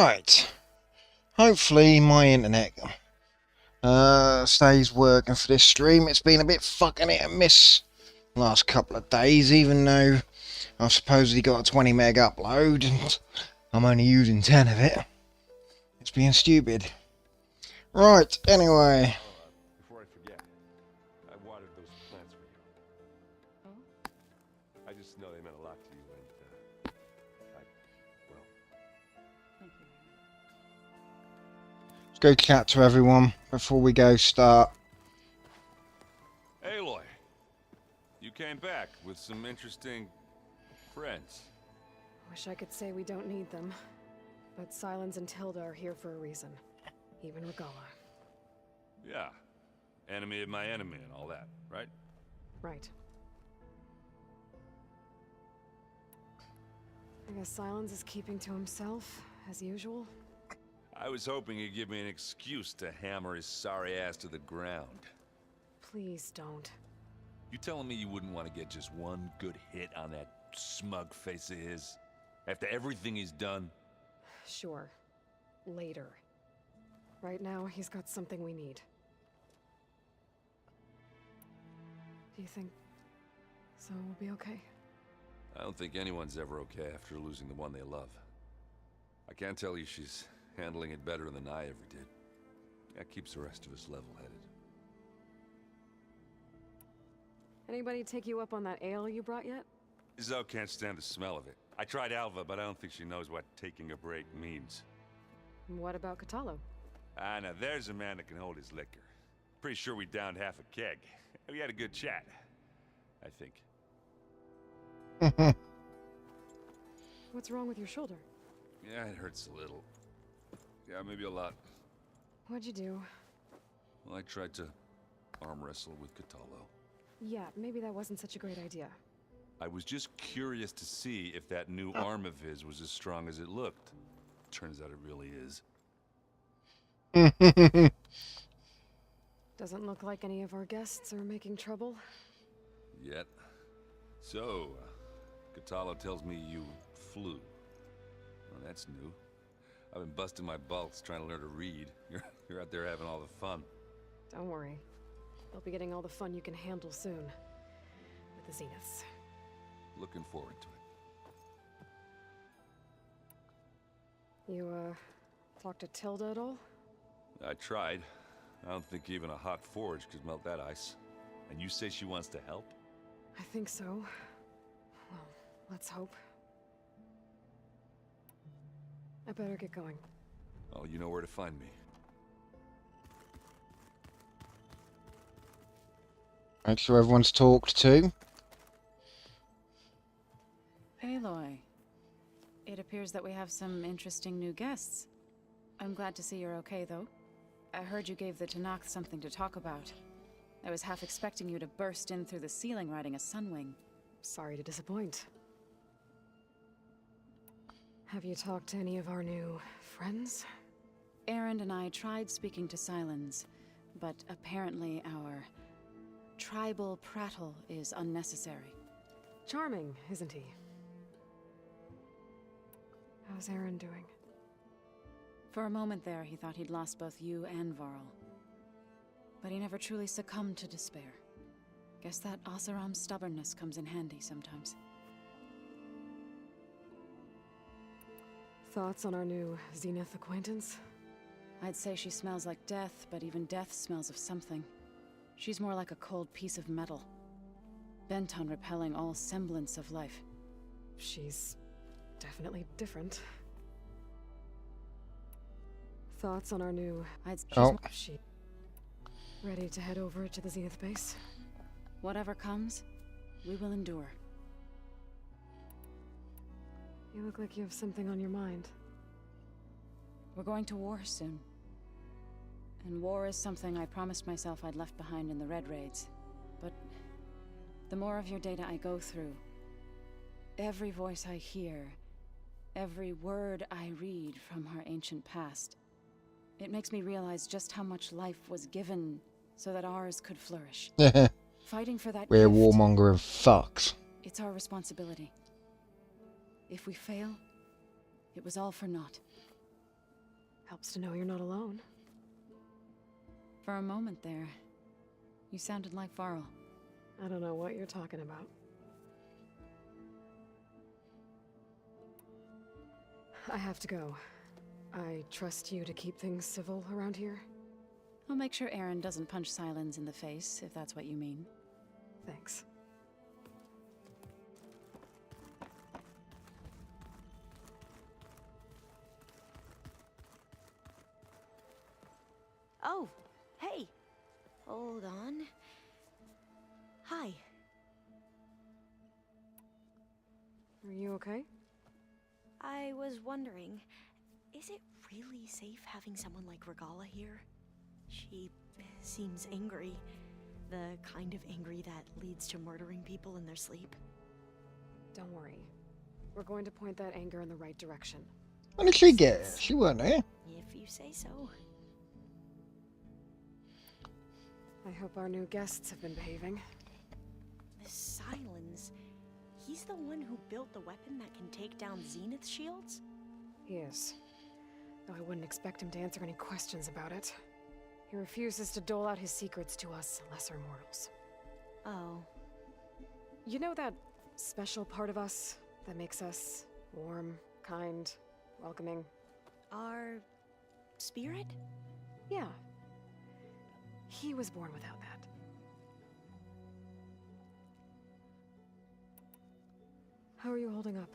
Right. Hopefully my internet stays working for this stream. It's been a bit fucking hit and miss last couple of days, even though I've supposedly got a 20 meg upload and I'm only using 10 of it. It's being stupid. Right, anyway. Before I forget, I watered those plants for you. Oh? I just know they meant a lot to you, and well. Thank you. Let's go chat to everyone before we go start. Aloy, you came back with some interesting friends. Wish I could say we don't need them. But Silence and Tilda are here for a reason. Even Regala. Yeah, enemy of my enemy and all that, right? Right. I guess Silence is keeping to himself, as usual. I was hoping he'd give me an excuse to hammer his sorry ass to the ground. Please don't. You telling me you wouldn't want to get just one good hit on that smug face of his? After everything he's done? Sure. Later. Right now, he's got something we need. Do you think Zoe will be okay? I don't think anyone's ever okay after losing the one they love. I can't tell you she's handling it better than I ever did. That keeps the rest of us level-headed. Anybody take you up on that ale you brought yet? Zoe can't stand the smell of it. I tried Alva, but I don't think she knows what taking a break means. What about Catalo? Ah, now there's a man that can hold his liquor. Pretty sure we downed half a keg. We had a good chat, I think. What's wrong with your shoulder? Yeah, it hurts a little. Yeah, maybe a lot. What'd you do? Well, I tried to arm wrestle with Catalo. Yeah, maybe that wasn't such a great idea. I was just curious to see if that new arm of his was as strong as it looked. Turns out it really is. Doesn't look like any of our guests are making trouble. Yet. So, Catalo tells me you flew. Well, that's new. I've been busting my balls trying to learn to read. You're out there having all the fun. Don't worry. You'll be getting all the fun you can handle soon. With the Zeniths. Looking forward to it. You, talked to Tilda at all? I tried. I don't think even a hot forge could melt that ice. And you say she wants to help? I think so. Well, let's hope. I better get going. Oh, you know where to find me. Make sure everyone's talked to. Aloy. It appears that we have some interesting new guests. I'm glad to see you're okay, though. I heard you gave the Tanakh something to talk about. I was half expecting you to burst in through the ceiling riding a sunwing. Sorry to disappoint. Have you talked to any of our new friends? Aaron and I tried speaking to Silence, but apparently our tribal prattle is unnecessary. Charming, isn't he? How's Aaron doing? For a moment there, he thought he'd lost both you and Varl. But he never truly succumbed to despair. Guess that Oseram's stubbornness comes in handy sometimes. Thoughts on our new Zenith acquaintance? I'd say she smells like death, but even death smells of something. She's more like a cold piece of metal, bent on repelling all semblance of life. She's definitely different. Thoughts on our new... She ready to head over to the Zenith base? Whatever comes, we will endure. You look like you have something on your mind. We're going to war soon. And war is something I promised myself I'd left behind in the Red Raids. But the more of your data I go through, every voice I hear, every word I read from her ancient past, it makes me realize just how much life was given so that ours could flourish. Fighting for that We're gift, warmonger of fucks. it's our responsibility. If we fail, it was all for naught. Helps to know you're not alone. For a moment there, you sounded like Varl. I don't know what you're talking about. I have to go. I trust you to keep things civil around here. I'll make sure Aaron doesn't punch Silence in the face, if that's what you mean. Thanks. Oh, hey. Hold on. Hi. Are you okay? I was wondering, is it really safe having someone like Regala here? She seems angry. The kind of angry that leads to murdering people in their sleep. Don't worry. We're going to point that anger in the right direction. When did she get here? She weren't here. If you say so. I hope our new guests have been behaving. This Silence, he's the one who built the weapon that can take down Zenith shields? He is. Though I wouldn't expect him to answer any questions about it. He refuses to dole out his secrets to us lesser mortals. Oh. You know that special part of us that makes us warm, kind, welcoming? Our spirit? Yeah. He was born without that. How are you holding up?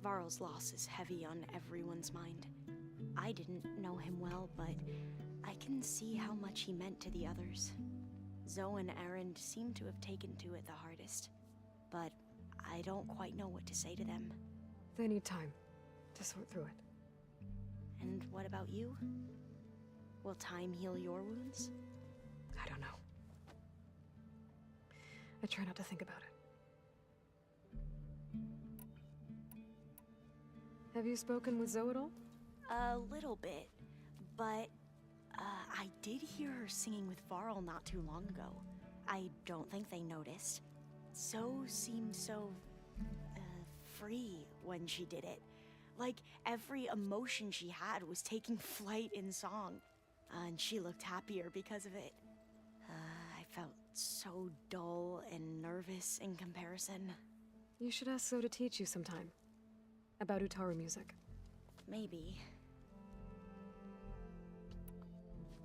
Varl's loss is heavy on everyone's mind. I didn't know him well, but I can see how much he meant to the others. Zoe and Aaron seem to have taken to it the hardest, but I don't quite know what to say to them. They need time to sort through it. And what about you? Will time heal your wounds? I don't know. I try not to think about it. Have you spoken with Zoe at all? A little bit, but I did hear her singing with Varl not too long ago. I don't think they noticed. Zoe seemed so free when she did it. Like every emotion she had was taking flight in song. And she looked happier because of it. I felt so dull and nervous in comparison. You should ask Zoe to teach you sometime. About Utaru music. Maybe.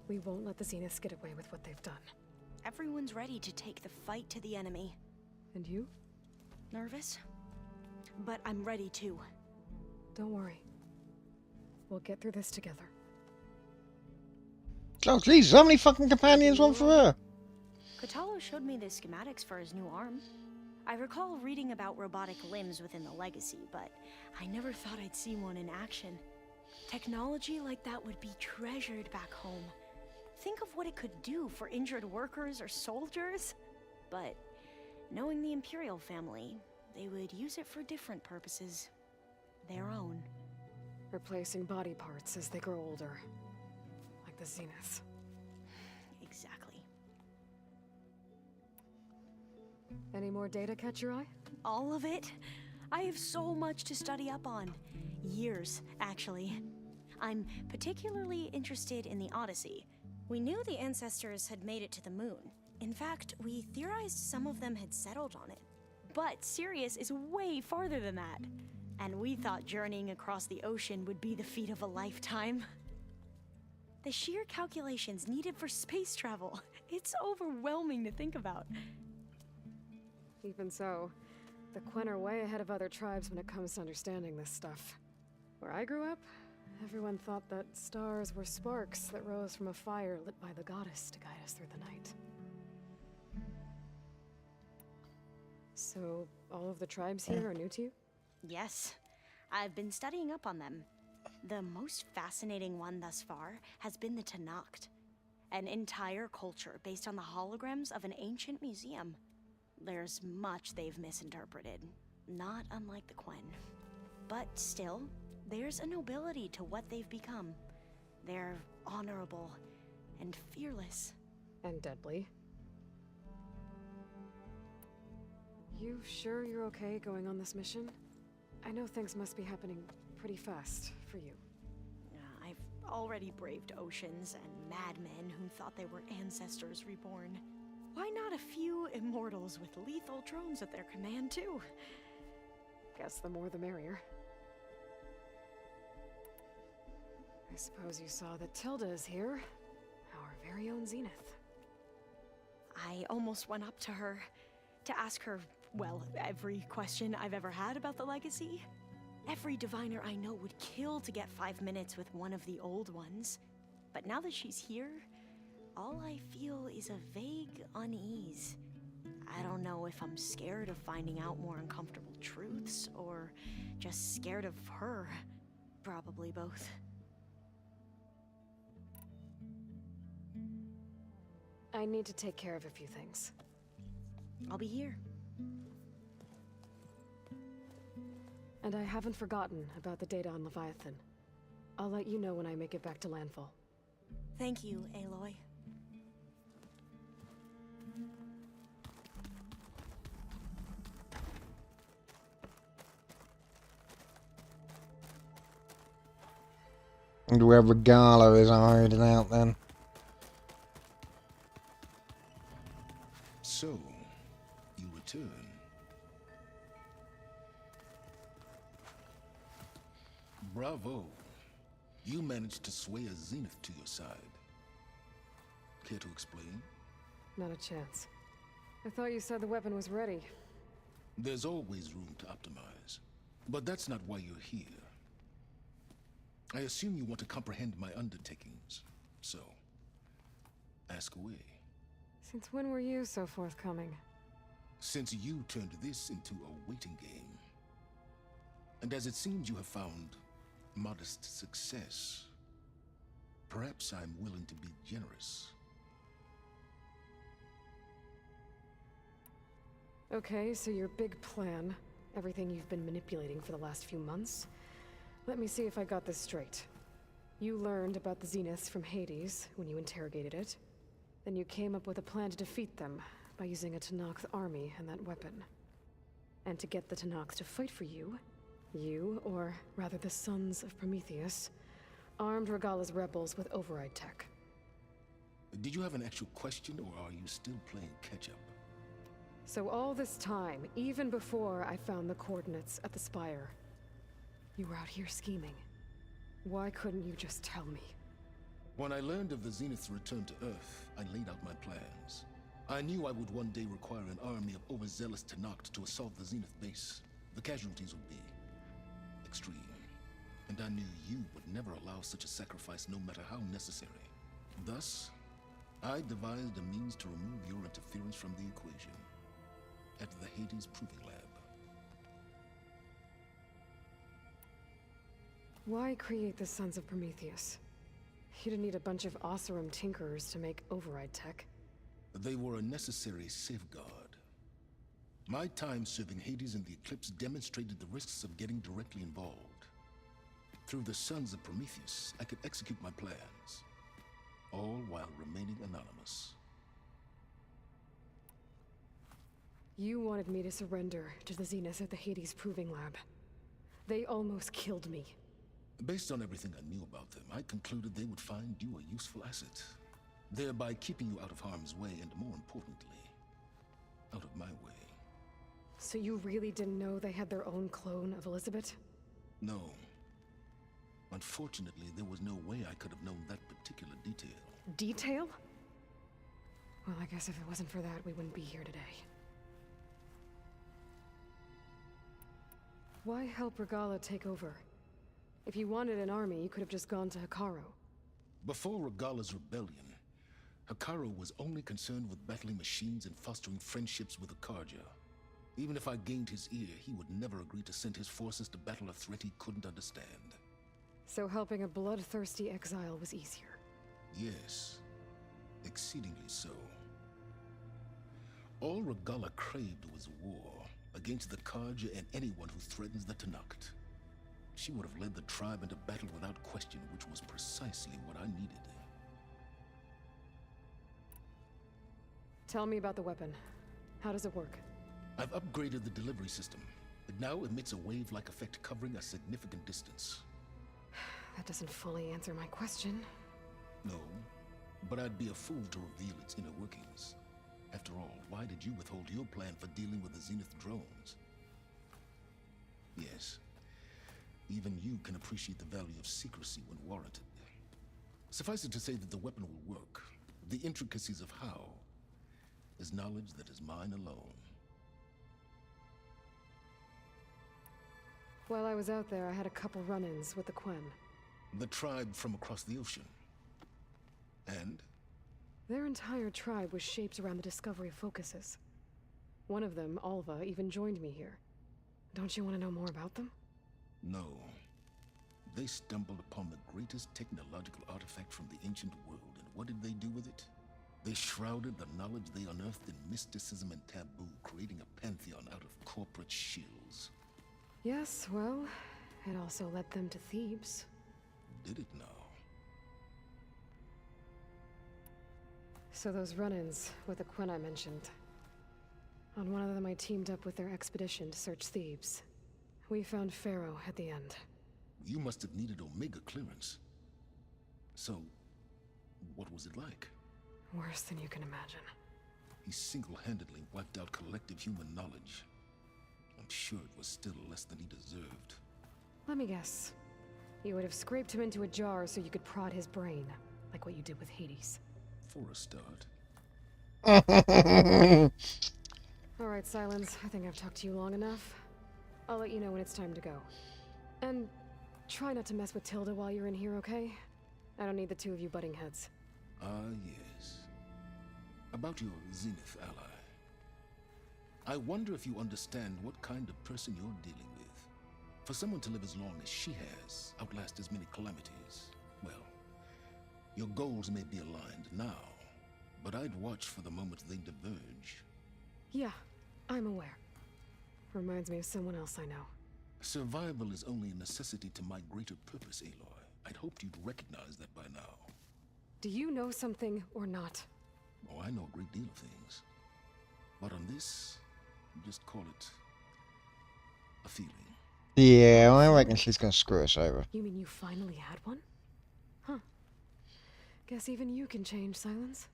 We won't let the Zeniths get away with what they've done. Everyone's ready to take the fight to the enemy. And you? Nervous? But I'm ready too. Don't worry. We'll get through this together. Oh, Jesus, how many fucking companions want for her? Kotalo showed me the schematics for his new arm. I recall reading about robotic limbs within the Legacy, but I never thought I'd see one in action. Technology like that would be treasured back home. Think of what it could do for injured workers or soldiers. But knowing the Imperial family, they would use it for different purposes. Their own. Replacing body parts as they grow older. Like the Zeniths. Exactly. Any more data catch your eye? All of it? I have so much to study up on. Years, actually. I'm particularly interested in the Odyssey. We knew the ancestors had made it to the moon. In fact, we theorized some of them had settled on it. But Sirius is way farther than that. And we thought journeying across the ocean would be the feat of a lifetime. The sheer calculations needed for space travel. It's overwhelming to think about. Even so, the Quen are way ahead of other tribes when it comes to understanding this stuff. Where I grew up, everyone thought that stars were sparks that rose from a fire lit by the goddess to guide us through the night. So, all of the tribes here are new to you? Yes, I've been studying up on them. The most fascinating one thus far has been the Tanacht, an entire culture based on the holograms of an ancient museum. There's much they've misinterpreted, not unlike the Quen. But still, there's a nobility to what they've become. They're honorable and fearless. And deadly. You sure you're okay going on this mission? I know things must be happening pretty fast for you. I've already braved oceans and madmen who thought they were ancestors reborn. Why not a few immortals with lethal drones at their command, too? Guess the more the merrier. I suppose you saw that Tilda is here. Our very own Zenith. I almost went up to her to ask her, well, every question I've ever had about the legacy. Every diviner I know would kill to get 5 minutes with one of the old ones. But now that she's here, all I feel is a vague unease. I don't know if I'm scared of finding out more uncomfortable truths, or just scared of her. Probably both. I need to take care of a few things. I'll be here. And I haven't forgotten about the data on Leviathan. I'll let you know when I make it back to landfall. Thank you, Aloy. And where Regalo is hiding out then. So, you return. Bravo. You managed to sway a Zenith to your side. Care to explain? Not a chance. I thought you said the weapon was ready. There's always room to optimize. But that's not why you're here. I assume you want to comprehend my undertakings. So, ask away. Since when were you so forthcoming? Since you turned this into a waiting game. And as it seems you have found modest success, perhaps I'm willing to be generous. Okay, so your big plan, everything you've been manipulating for the last few months. Let me see if I got this straight. You learned about the Zeniths from Hades when you interrogated it. Then you came up with a plan to defeat them by using a Tenakth army and that weapon. And to get the Tenakth to fight for you, or rather the Sons of Prometheus, armed Regala's rebels with override tech. Did you have an actual question, or are you still playing catch-up? So all this time, even before I found the coordinates at the Spire, you were out here scheming. Why couldn't you just tell me? When I learned of the Zenith's return to Earth, I laid out my plans. I knew I would one day require an army of overzealous Tenakth to assault the Zenith base. The casualties would be extreme. And I knew you would never allow such a sacrifice, no matter how necessary. Thus, I devised a means to remove your interference from the equation. At the Hades Proving Lab. Why create the Sons of Prometheus? You didn't need a bunch of Oseram tinkerers to make override tech. They were a necessary safeguard. My time serving Hades in the Eclipse demonstrated the risks of getting directly involved. Through the Sons of Prometheus, I could execute my plans, all while remaining anonymous. You wanted me to surrender to the Zeniths at the Hades Proving Lab. They almost killed me. Based on everything I knew about them, I concluded they would find you a useful asset, thereby keeping you out of harm's way and, more importantly, out of my way. So you really didn't know they had their own clone of Elizabeth? No. Unfortunately, there was no way I could have known that particular detail. Detail? Well, I guess if it wasn't for that, we wouldn't be here today. Why help Regala take over? If you wanted an army, you could have just gone to Hekarro. Before Regala's rebellion, Hekarro was only concerned with battling machines and fostering friendships with Akarja. Even if I gained his ear, he would never agree to send his forces to battle a threat he couldn't understand. So helping a bloodthirsty exile was easier. Yes, exceedingly so. All Regala craved was war against the Karja and anyone who threatens the Tenakth. She would have led the tribe into battle without question, which was precisely what I needed. Tell me about the weapon. How does it work? I've upgraded the delivery system. It now emits a wave-like effect covering a significant distance. that doesn't fully answer my question. No, but I'd be a fool to reveal its inner workings. After all, why did you withhold your plan for dealing with the Zenith drones? Yes, even you can appreciate the value of secrecy when warranted. Suffice it to say that the weapon will work. The intricacies of how is knowledge that is mine alone. While I was out there, I had a couple run-ins with the Quen. The tribe from across the ocean. And? Their entire tribe was shaped around the discovery of focuses. One of them, Alva, even joined me here. Don't you want to know more about them? No. They stumbled upon the greatest technological artifact from the ancient world, and what did they do with it? They shrouded the knowledge they unearthed in mysticism and taboo, creating a pantheon out of corporate shills. Yes, well, it also led them to Thebes. Did it now? So those run-ins with the Quen I mentioned. On one of them I teamed up with their expedition to search Thebes. We found Pharaoh at the end. You must have needed Omega clearance. So, what was it like? Worse than you can imagine. He single-handedly wiped out collective human knowledge. I'm sure it was still less than he deserved. Let me guess. You would have scraped him into a jar so you could prod his brain, like what you did with Hades. For a start. Alright, Silence. I think I've talked to you long enough. I'll let you know when it's time to go. And try not to mess with Tilda while you're in here, okay? I don't need the two of you butting heads. Ah, yes. About your Zenith ally. I wonder if you understand what kind of person you're dealing with. For someone to live as long as she has, outlast as many calamities, well, your goals may be aligned now, but I'd watch for the moment they diverge. Yeah, I'm aware. Reminds me of someone else I know. Survival is only a necessity to my greater purpose, Aloy. I'd hoped you'd recognize that by now. Do you know something or not? Oh, I know a great deal of things. But on this, just call it a feeling. Yeah, I reckon she's gonna screw us over. You mean you finally had one? Huh. Guess even you can change, Silence.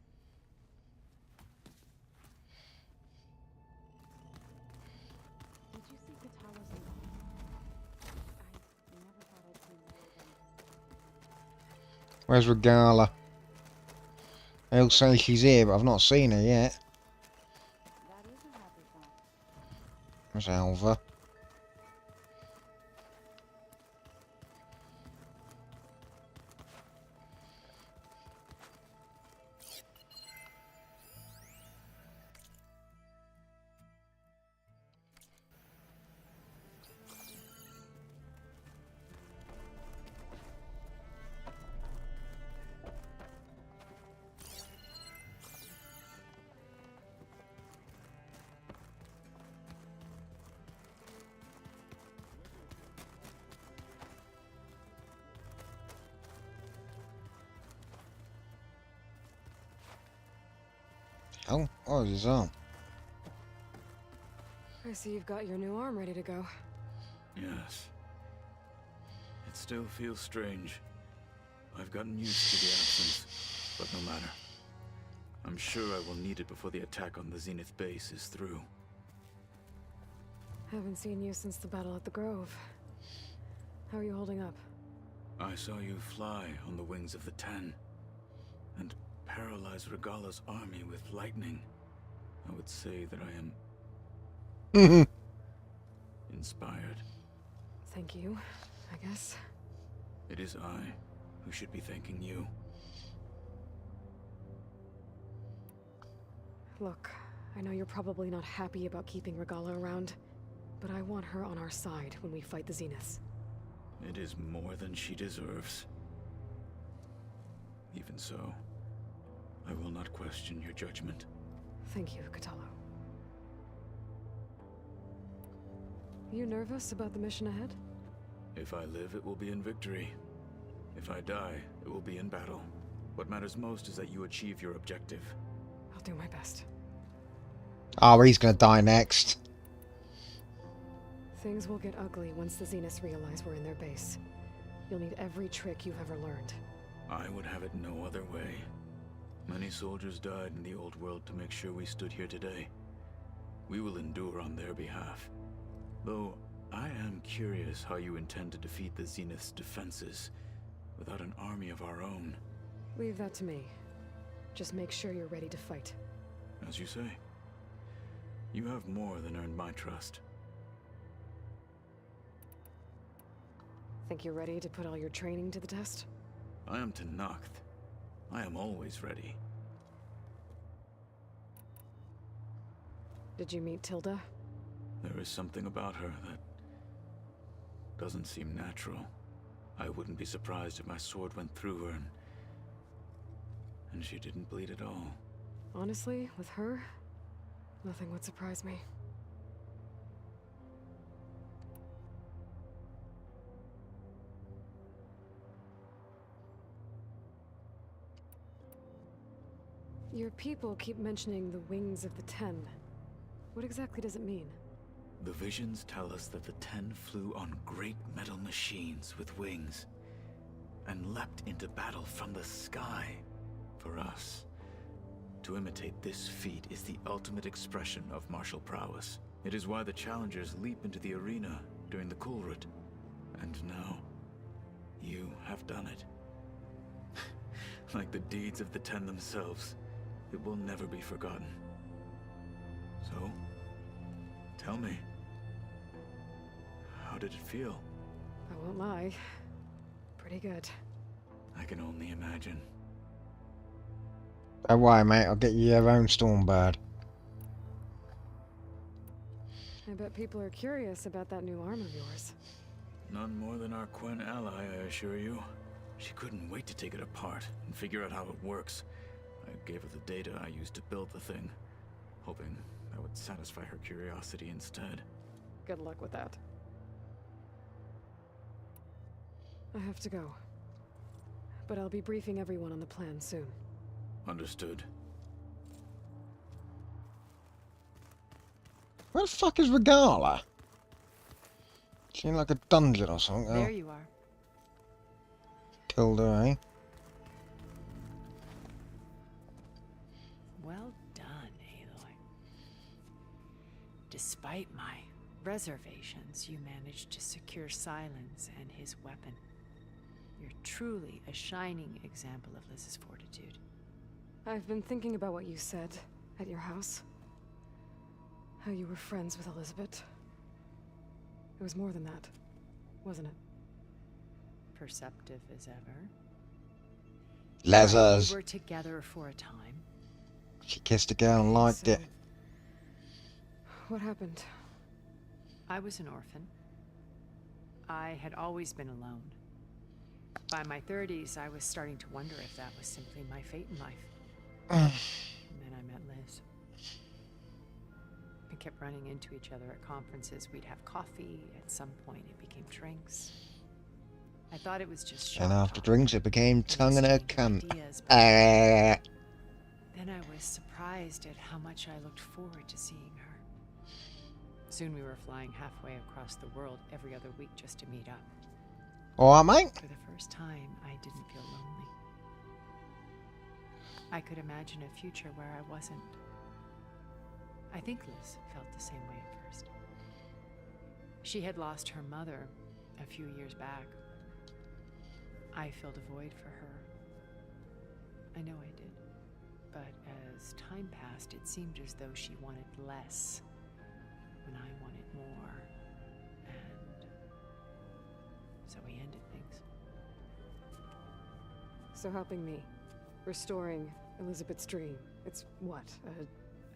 Did you see Katala's involvement? I never thought I'd see more of them. Where's Regala? They'll say she's here, but I've not seen her yet. That is a happy thought. There's Alva. Oh, oh, it's his arm. I see you've got your new arm ready to go. Yes. It still feels strange. I've gotten used to the absence, but no matter. I'm sure I will need it before the attack on the Zenith base is through. Haven't seen you since the battle at the Grove. How are you holding up? I saw you fly on the wings of the Ten, and paralyze Regala's army with lightning. I would say that I am inspired. Thank you, I guess. It is I who should be thanking you. Look, I know you're probably not happy about keeping Regala around, but I want her on our side when we fight the Zeniths. It is more than she deserves. Even so, I will not question your judgment. Thank you, Katalo. You nervous about the mission ahead? If I live, it will be in victory. If I die, it will be in battle. What matters most is that you achieve your objective. I'll do my best. Oh, he's gonna die next. Things will get ugly once the Zeniths realize we're in their base. You'll need every trick you've ever learned. I would have it no other way. Many soldiers died in the old world to make sure we stood here today. We will endure on their behalf. Though, I am curious how you intend to defeat the Zenith's defenses without an army of our own. Leave that to me. Just make sure you're ready to fight. As you say. You have more than earned my trust. Think you're ready to put all your training to the test? I am Tenakth. I am always ready. Did you meet Tilda? There is something about her that doesn't seem natural. I wouldn't be surprised if my sword went through her and she didn't bleed at all. Honestly, with her, nothing would surprise me. Your people keep mentioning the wings of the Ten. What exactly does it mean? The visions tell us that the Ten flew on great metal machines with wings and leapt into battle from the sky. For us, to imitate this feat is the ultimate expression of martial prowess. It is why the challengers leap into the arena during the Kulrut. And now, you have done it. Like the deeds of the Ten themselves, it will never be forgotten. So, tell me, how did it feel? I won't lie. Pretty good. I can only imagine. Don't worry, mate. I'll get you your own Stormbird. I bet people are curious about that new arm of yours. None more than our Quen ally, I assure you. She couldn't wait to take it apart and figure out how it works. I gave her the data I used to build the thing, hoping that would satisfy her curiosity instead. Good luck with that. I have to go. But I'll be briefing everyone on the plan soon. Understood. Where the fuck is Regala? She in like a dungeon or something. There you are. Killed her, eh? Well done, Aloy. Despite my reservations, you managed to secure Silence and his weapon. You're truly a shining example of Liz's fortitude. I've been thinking about what you said at your house. How you were friends with Elizabeth. It was more than that, wasn't it? Perceptive as ever. Lazars. We were together for a time. She kissed a girl and liked it. What happened? I was an orphan. I had always been alone. By my 30s, I was starting to wonder if that was simply my fate in life. And then I met Liz. We kept running into each other at conferences. We'd have coffee. At some point, it became drinks. I thought it was just shop And after talk. drinks, it became tongue in her Exchanging cunt. ideas, but then I was surprised at how much I looked forward to seeing her. Soon we were flying halfway across the world every other week just to meet up. Alright, mate? For the first time, I didn't feel lonely. I could imagine a future where I wasn't. I think Liz felt the same way at first. She had lost her mother a few years back. I filled a void for her. I know I did. But as time passed, it seemed as though she wanted less when I wanted more. And so we ended things. So helping me. Restoring Elizabeth's dream. It's what?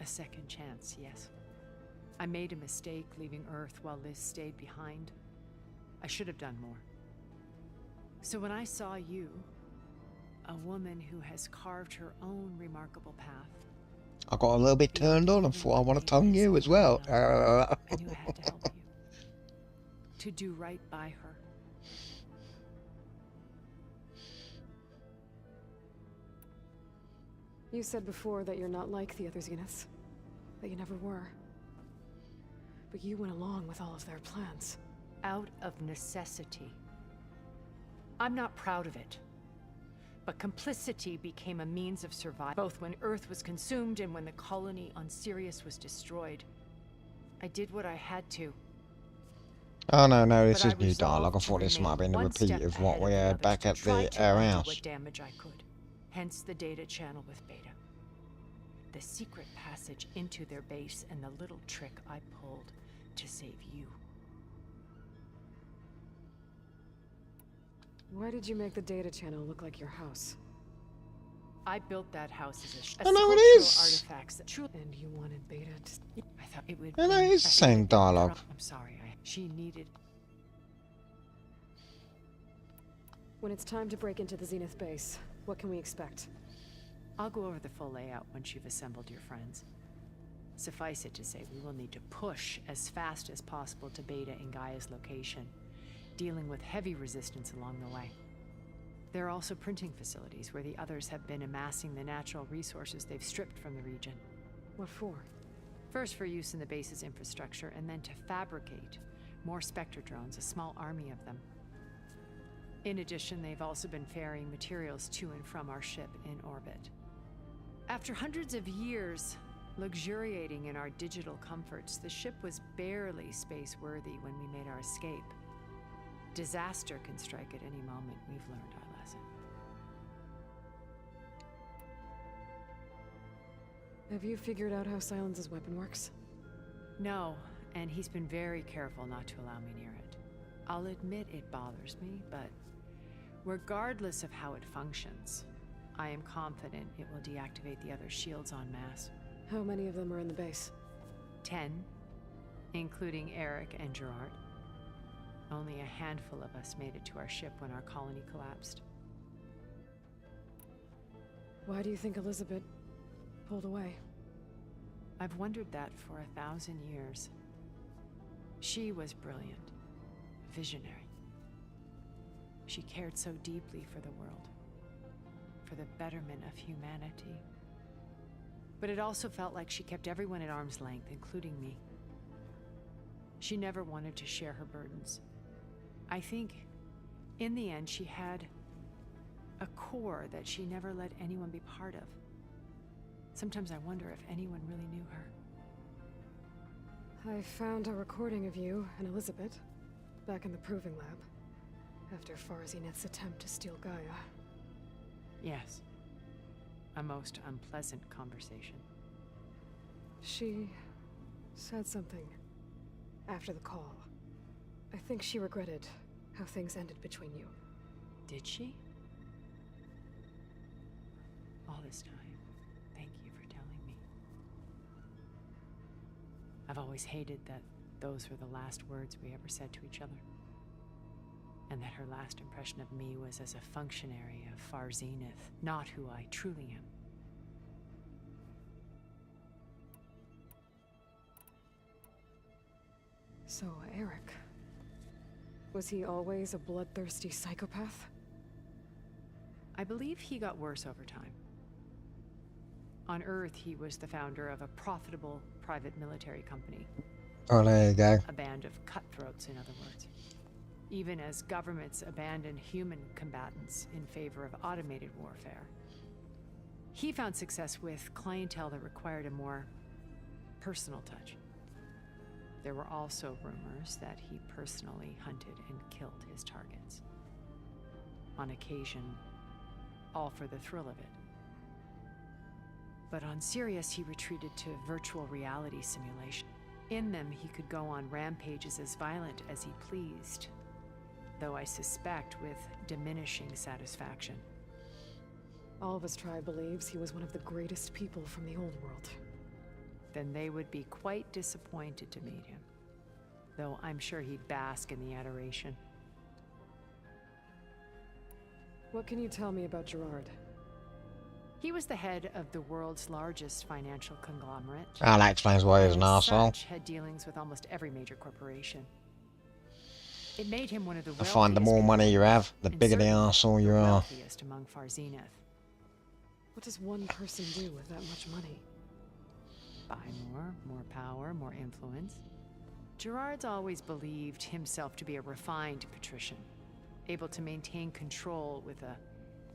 A second chance, yes. I made a mistake leaving Earth while Liz stayed behind. I should have done more. So when I saw you, a woman who has carved her own remarkable path, I got a little bit turned on and thought I want to tongue you as well. I knew I had to help you. To do right by her. You said before that you're not like the other Zeniths. That you never were. But you went along with all of their plans. Out of necessity. I'm not proud of it. But complicity became a means of survival, both when Earth was consumed and when the colony on Sirius was destroyed. I did what I had to. Oh no, this But is new dialogue. I resolved to thought this might have been a remain one repeat step of what ahead we of the heard others back to at try the to our undo house. what damage I could. Hence the data channel with Beta. The secret passage into their base and the little trick I pulled to save you. Why did you make the data channel look like your house? I built that house as a I know it cultural is. artifacts that truly. And you wanted Beta to... I thought it would. I know bring it's the a same bit dialogue. I'm sorry. She needed. When it's time to break into the Zenith base, what can we expect? I'll go over the full layout once you've assembled your friends. Suffice it to say, we will need to push as fast as possible to Beta and Gaia's location, dealing with heavy resistance along the way. There are also printing facilities where the others have been amassing the natural resources they've stripped from the region. What for? First for use in the base's infrastructure, and then to fabricate more Spectre drones, a small army of them. In addition, they've also been ferrying materials to and from our ship in orbit. After hundreds of years luxuriating in our digital comforts, the ship was barely space-worthy when we made our escape. Disaster can strike at any moment. We've learned our lesson. Have you figured out how Silence's weapon works? No, and he's been very careful not to allow me near it. I'll admit it bothers me, but regardless of how it functions, I am confident it will deactivate the other shields en masse. How many of them are in the base? 10, including Eric and Gerard. Only a handful of us made it to our ship when our colony collapsed. Why do you think Elizabeth pulled away? I've wondered that for 1,000 years. She was brilliant, visionary. She cared so deeply for the world, for the betterment of humanity. But it also felt like she kept everyone at arm's length, including me. She never wanted to share her burdens. I think, in the end, she had a core that she never let anyone be part of. Sometimes I wonder if anyone really knew her. I found a recording of you and Elizabeth back in the proving lab after Farzineth's attempt to steal Gaia. Yes. A most unpleasant conversation. She said something after the call. I think she regretted how things ended between you. Did she? All this time, thank you for telling me. I've always hated that those were the last words we ever said to each other. And that her last impression of me was as a functionary of Far Zenith, not who I truly am. So, Eric. Was he always a bloodthirsty psychopath? I believe he got worse over time. On Earth, he was the founder of a profitable private military company. Oh, there you go. A band of cutthroats, in other words. Even as governments abandoned human combatants in favor of automated warfare. He found success with clientele that required a more personal touch. There were also rumors that he personally hunted and killed his targets. On occasion, all for the thrill of it. But on Sirius, he retreated to virtual reality simulation. In them, he could go on rampages as violent as he pleased, though I suspect with diminishing satisfaction. All of his tribe believes he was one of the greatest people from the old world. Then they would be quite disappointed to meet him, though I'm sure he'd bask in the adoration. What can you tell me about Gerard? He was the head of the world's largest financial conglomerate. Oh, that explains why he's an and as arsehole. such, had dealings with almost every major corporation. It made him one of the I find the wealthiest more money you have, the and bigger the certainly arsehole you the are. wealthiest among Far Zenith. What does one person do with that much money? Buy more power, more influence. Gerard's always believed himself to be a refined patrician, able to maintain control with a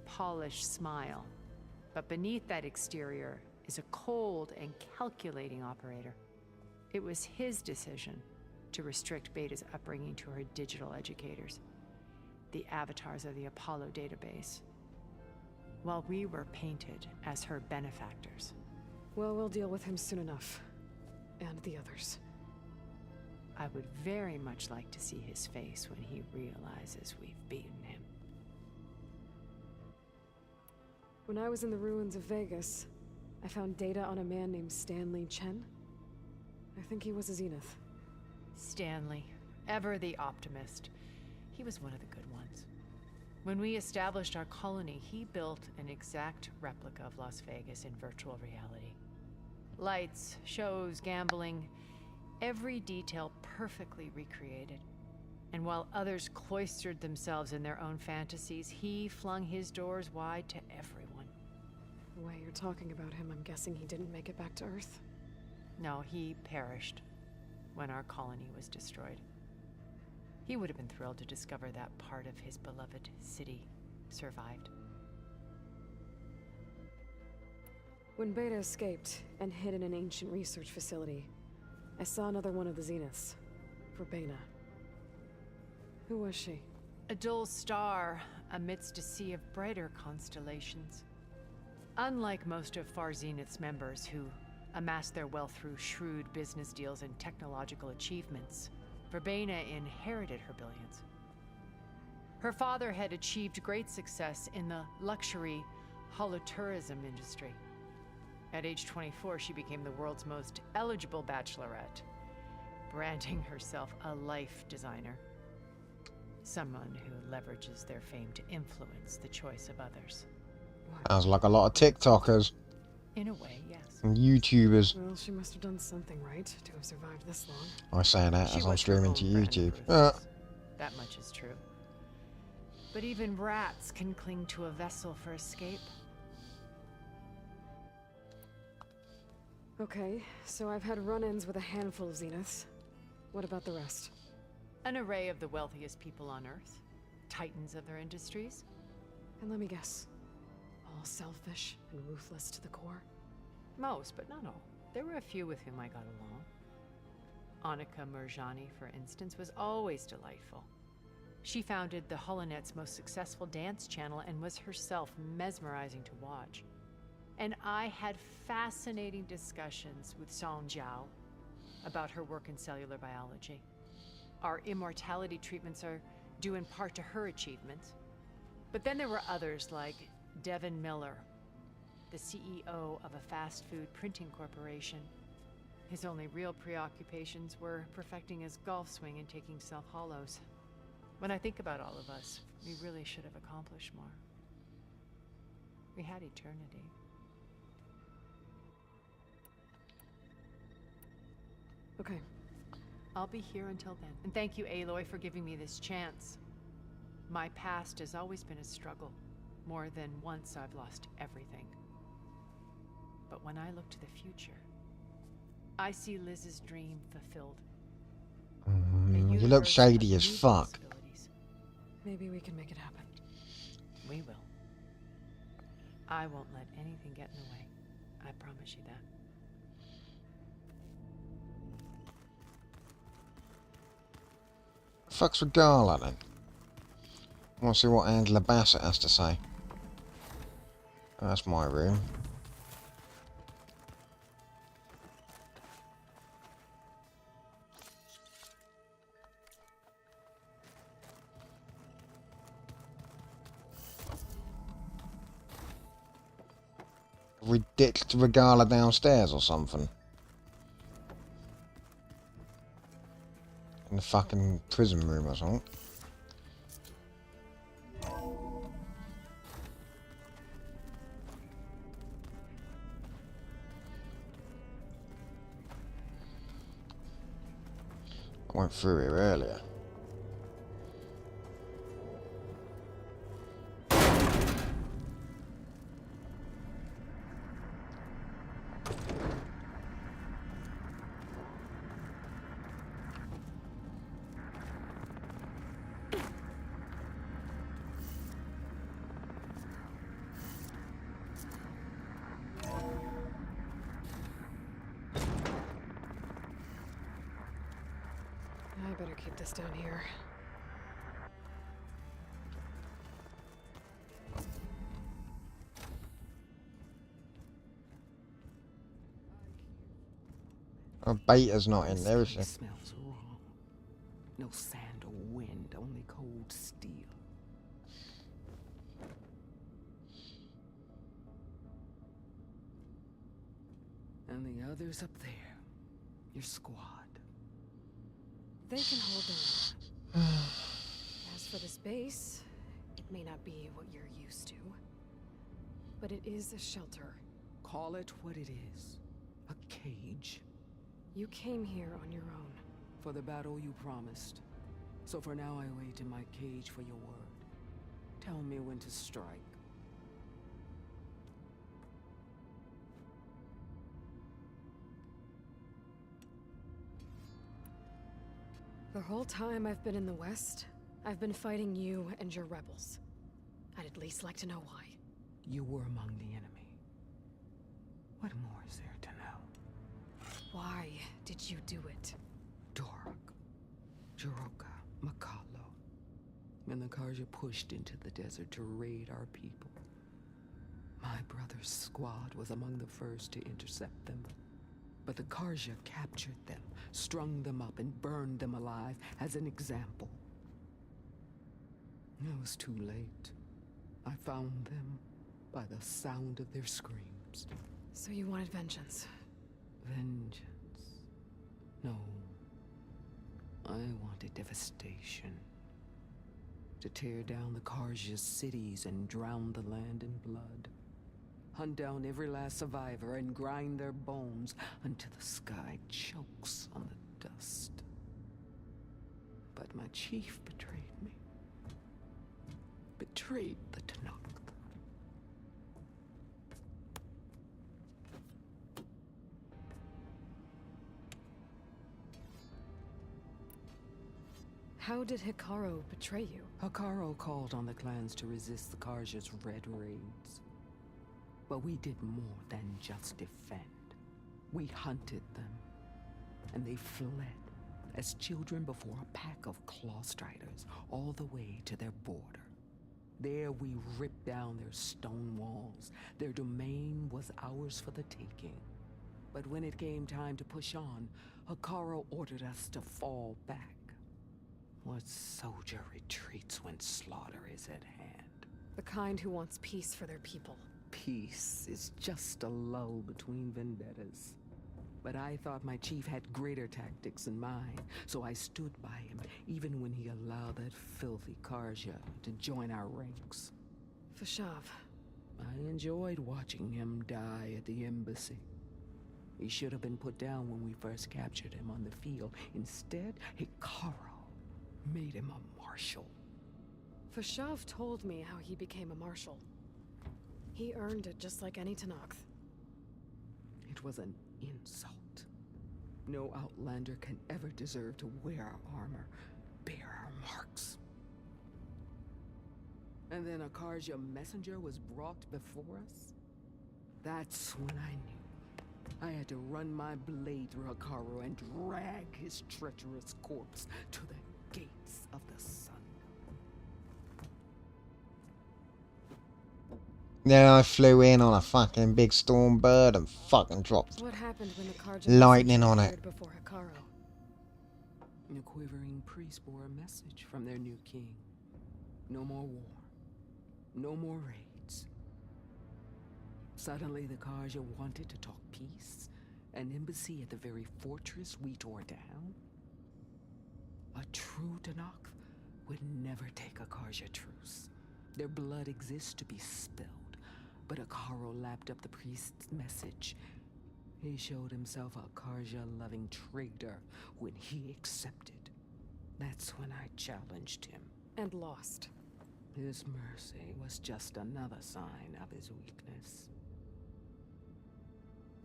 polished smile. But beneath that exterior is a cold and calculating operator. It was his decision to restrict Beta's upbringing to her digital educators, the avatars of the Apollo database, while we were painted as her benefactors. Well, we'll deal with him soon enough. And the others. I would very much like to see his face when he realizes we've beaten him. When I was in the ruins of Vegas, I found data on a man named Stanley Chen. I think he was a Zenith. Stanley, ever the optimist. He was one of the good ones. When we established our colony, he built an exact replica of Las Vegas in virtual reality. Lights, shows, gambling, every detail perfectly recreated. And while others cloistered themselves in their own fantasies, he flung his doors wide to everyone. The way you're talking about him, I'm guessing he didn't make it back to Earth? No, he perished when our colony was destroyed. He would have been thrilled to discover that part of his beloved city survived. When Beta escaped and hid in an ancient research facility, I saw another one of the Zeniths, Verbena. Who was she? A dull star amidst a sea of brighter constellations. Unlike most of Far Zenith's members who amassed their wealth through shrewd business deals and technological achievements, Verbena inherited her billions. Her father had achieved great success in the luxury holotourism industry. At age 24, she became the world's most eligible bachelorette, branding herself a life designer. Someone who leverages their fame to influence the choice of others. Sounds like a lot of TikTokers In a way, yes. and YouTubers. Well, she must have done something right to have survived this long. I say that She as I'm was her streaming own to brand of YouTube. ruthless. That much is true. But even rats can cling to a vessel for escape. Okay, so I've had run-ins with a handful of Zeniths. What about the rest? An array of the wealthiest people on Earth. Titans of their industries. And let me guess. All selfish and ruthless to the core? Most, but not all. There were a few with whom I got along. Annika Murjani, for instance, was always delightful. She founded the HoloNet's most successful dance channel and was herself mesmerizing to watch. And I had fascinating discussions with Song Jiao about her work in cellular biology. Our immortality treatments are due in part to her achievements. But then there were others like Devin Miller, the CEO of a fast food printing corporation. His only real preoccupations were perfecting his golf swing and taking self-hollows. When I think about all of us, we really should have accomplished more. We had eternity. Okay. I'll be here until then. And thank you, Aloy, for giving me this chance. My past has always been a struggle. More than once I've lost everything. But when I look to the future, I see Liz's dream fulfilled. You look shady as fuck. Maybe we can make it happen. We will. I won't let anything get in the way. I promise you that. Fuck's Regala then? I want to see what Angela Bassett has to say. Oh, that's my room. Have we ditched Regala downstairs or something? In the fucking prison room or something. I went through here earlier. I better keep this down here. Oh, Beta's not in This there, is she? place smells wrong. No sand or wind, only cold steel. And the others up there, your squad. They can hold their own. As for this base, it may not be what you're used to, but it is a shelter. Call it what it is. A cage. You came here on your own. For the battle you promised. So for now I wait in my cage for your word. Tell me when to strike. The whole time I've been in the West, I've been fighting you and your rebels. I'd at least like to know why. You were among the enemy. What more is there to know? Why did you do it? Dorak, Jiroka, Makalo. When the Karja pushed into the desert to raid our people, my brother's squad was among the first to intercept them. But the Karja captured them, strung them up, and burned them alive as an example. It was too late. I found them by the sound of their screams. So you wanted vengeance? Vengeance? No. I wanted devastation. To tear down the Karja's cities and drown the land in blood. Hunt down every last survivor and grind their bones until the sky chokes on the dust. But my chief betrayed me. Betrayed the Tanakh. How did Hikaru betray you? Hikaru called on the clans to resist the Karja's red raids. But we did more than just defend. We hunted them, and they fled as children before a pack of claw striders all the way to their border. There we ripped down their stone walls. Their domain was ours for the taking. But when it came time to push on, Hikaru ordered us to fall back. What soldier retreats when slaughter is at hand? The kind who wants peace for their people. Peace is just a lull between vendettas. But I thought my chief had greater tactics in mind, so I stood by him, even when he allowed that filthy Karja to join our ranks. Fashav. I enjoyed watching him die at the embassy. He should have been put down when we first captured him on the field. Instead, Hikaru made him a marshal. Fashav told me how he became a marshal. He earned it just like any Tanakh. It was an insult. No outlander can ever deserve to wear our armor, bear our marks. And then a Karja messenger was brought before us? That's when I knew. I had to run my blade through Hikaru and drag his treacherous corpse to the gates of the sun. Then I flew in on a fucking big storm bird and fucking dropped What happened when the Karja lightning messenger on it. appeared before Hikaru? The quivering priest bore a message from their new king. No more war. No more raids. Suddenly the Karja wanted to talk peace. An embassy at the very fortress we tore down. A true Tanakh would never take a Karja truce. Their blood exists to be spilled. But Hikaru lapped up the priest's message. He showed himself a Karja-loving traitor when he accepted. That's when I challenged him. And lost. His mercy was just another sign of his weakness.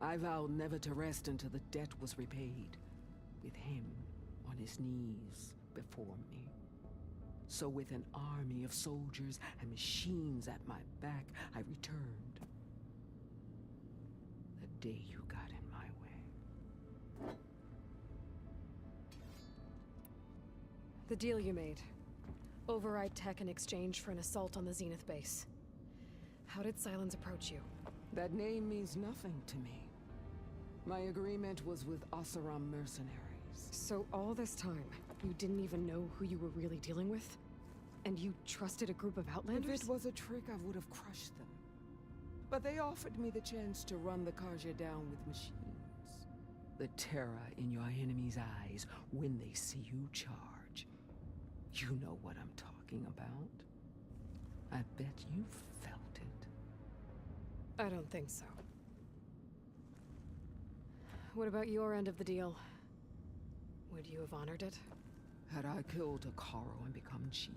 I vowed never to rest until the debt was repaid, with him on his knees before me. So with an army of soldiers and machines at my back, I returned. The day you got in my way. The deal you made. Override tech in exchange for an assault on the Zenith base. How did Silence approach you? That name means nothing to me. My agreement was with Oseram mercenaries. So all this time, you didn't even know who you were really dealing with? And you trusted a group of Outlanders? If it was a trick, I would have crushed them. But they offered me the chance to run the Karja down with machines. The terror in your enemy's eyes when they see you charge. You know what I'm talking about. I bet you felt it. I don't think so. What about your end of the deal? Would you have honored it? Had I killed Akaro and become chief,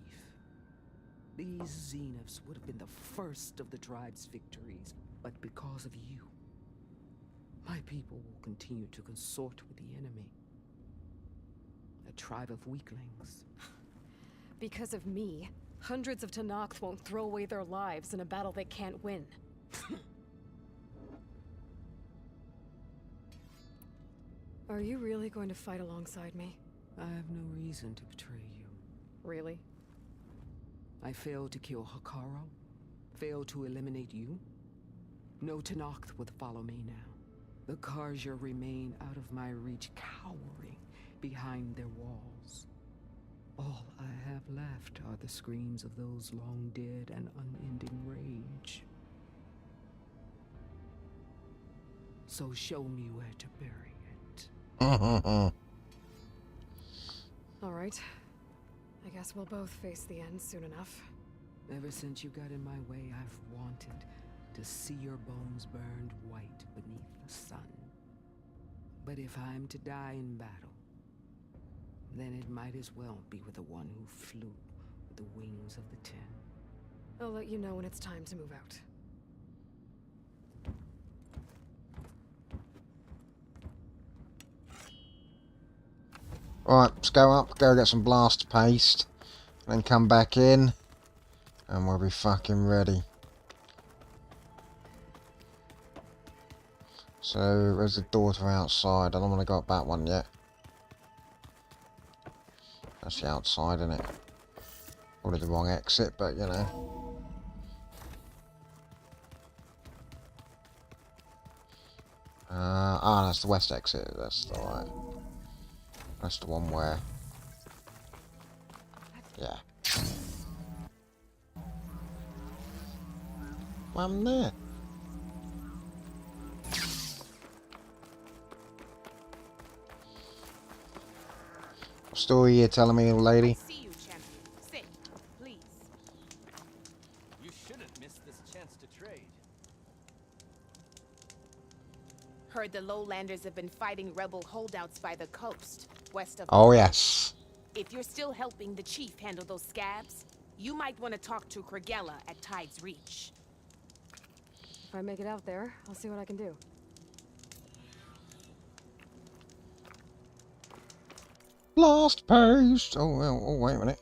these Zeniths would have been the first of the tribe's victories. But because of you, my people will continue to consort with the enemy. A tribe of weaklings. Because of me, hundreds of Tenakth won't throw away their lives in a battle they can't win. Are you really going to fight alongside me? I have no reason to betray you. Really? I failed to kill Hakaro, failed to eliminate you. No Tenakth would follow me now. The Karja remain out of my reach, cowering behind their walls. All I have left are the screams of those long dead and unending rage. So show me where to bury it. All right. I guess we'll both face the end soon enough. Ever since you got in my way, I've wanted to see your bones burned white beneath the sun. But if I'm to die in battle, then it might as well be with the one who flew with the wings of the Ten. I'll let you know when it's time to move out. Right, let's go up, go get some blast paste, then come back in, and we'll be fucking ready. So, where's the door to outside? I don't want to go up that one yet. That's the outside, isn't it? Probably the wrong exit, but you know. That's the west exit. That's the right. That's the one where. Yeah. I'm there. What story you telling me, old lady? See you, champion. Sit, please. You shouldn't miss this chance to trade. Heard the lowlanders have been fighting rebel holdouts by the coast, west of... Oh, yes. If you're still helping the chief handle those scabs, you might want to talk to Kragella at Tide's Reach. If I make it out there, I'll see what I can do. Blast post. Oh, wait a minute.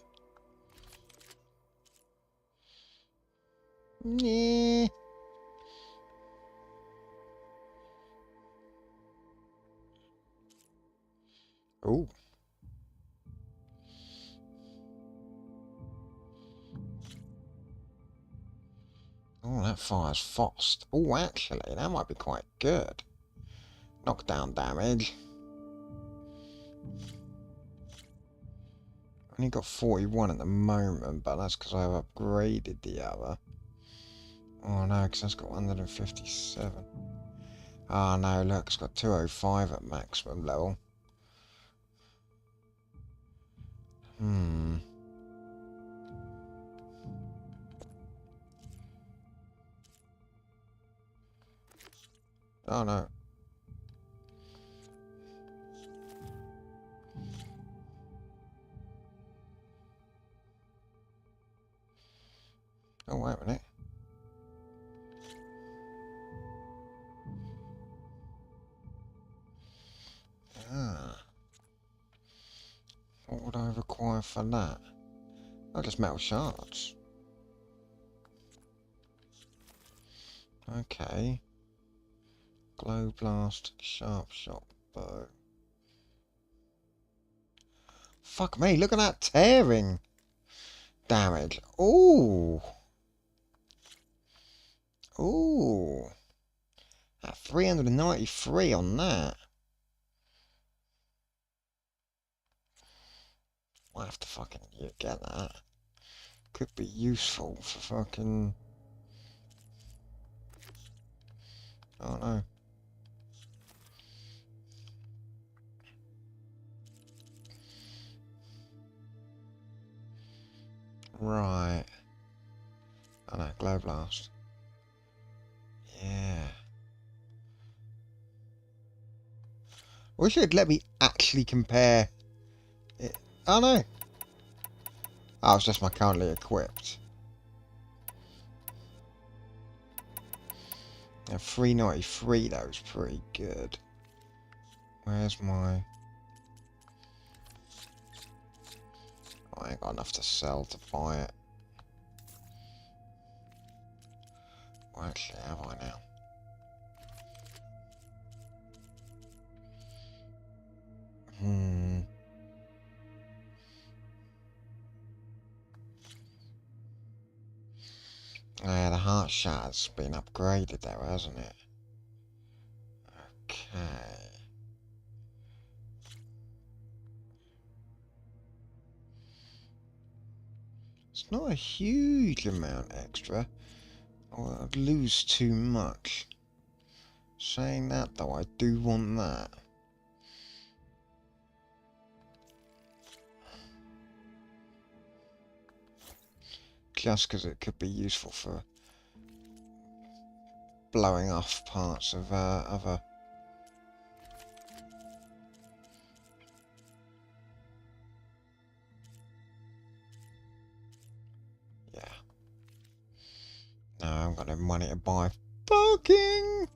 Yeah. Oh. Oh, that fires fast. Oh, actually, that might be quite good. Knockdown damage. Only got 41 at the moment, but that's because I've upgraded the other. Oh no, because that's got 157. Oh no, look, it's got 205 at maximum level. Oh no. Oh, wait a minute. What would I require for that? Oh, just metal shards. Okay. Glow blast, sharp shot bow. Fuck me, look at that tearing damage. Ooh. Ooh. At 393 on that. Might have to fucking get that. Could be useful for fucking... I don't know. Right. Oh no, Glow Blast. Yeah. Wish it'd let me actually compare it. Oh no. Oh, it's just my currently equipped. Now 393 though is pretty good. Where's my... Oh, I ain't got enough to sell to buy it. Well, actually, have I now? Yeah, the heart shatter's been upgraded though, hasn't it? Okay. It's not a huge amount extra. I'd lose too much. Saying that though, I do want that. Just because it could be useful for blowing off parts of other... Yeah. No, I haven't got no money to buy fucking...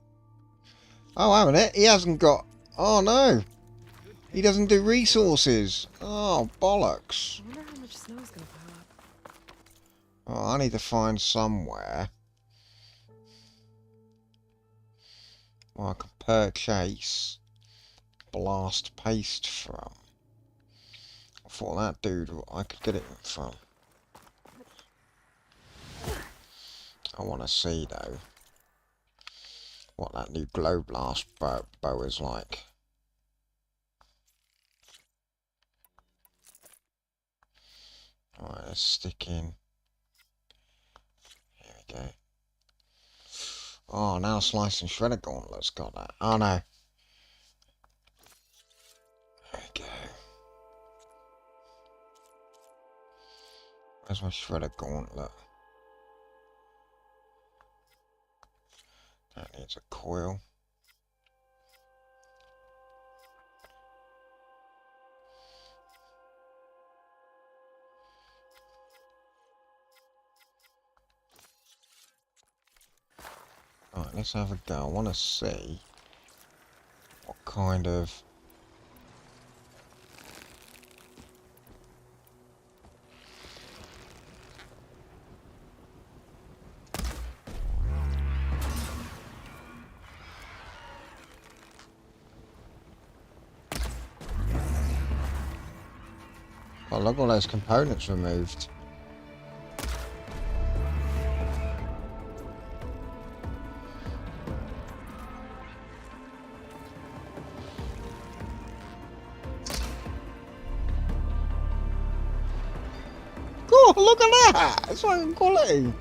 Oh, hang on it. He hasn't got... Oh, no. He doesn't do resources. Oh, bollocks. I wonder how much snow is gonna pile up. Oh, I need to find somewhere where I can purchase blast paste from. I thought that dude I could get it from. I want to see though what that new glow blast bow is like. Alright, let's stick in. Here we go. Oh, now Slice and Shredder Gauntlet's got that. Oh no. There we go. Where's my Shredder Gauntlet? That needs a coil. Alright, let's have a go. I want to see what kind of... Oh, look at all those components removed. Oh, look at that! It's fucking quality!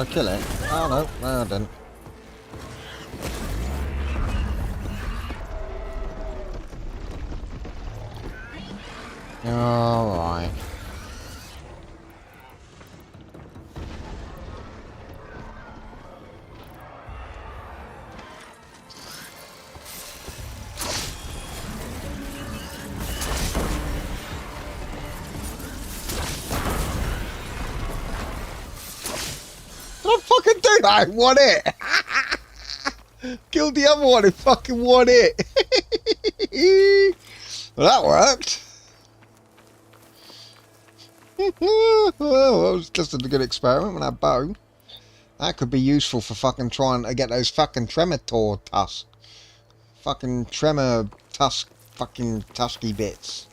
Did I kill it? Oh no, no I didn't. Alright. Did I fucking do that? I won it! Killed the other one and fucking won it! Well, that worked. Well, that was just a good experiment with that bow. That could be useful for fucking trying to get those fucking tremor tusks. Fucking tremor tusk fucking tusky bits.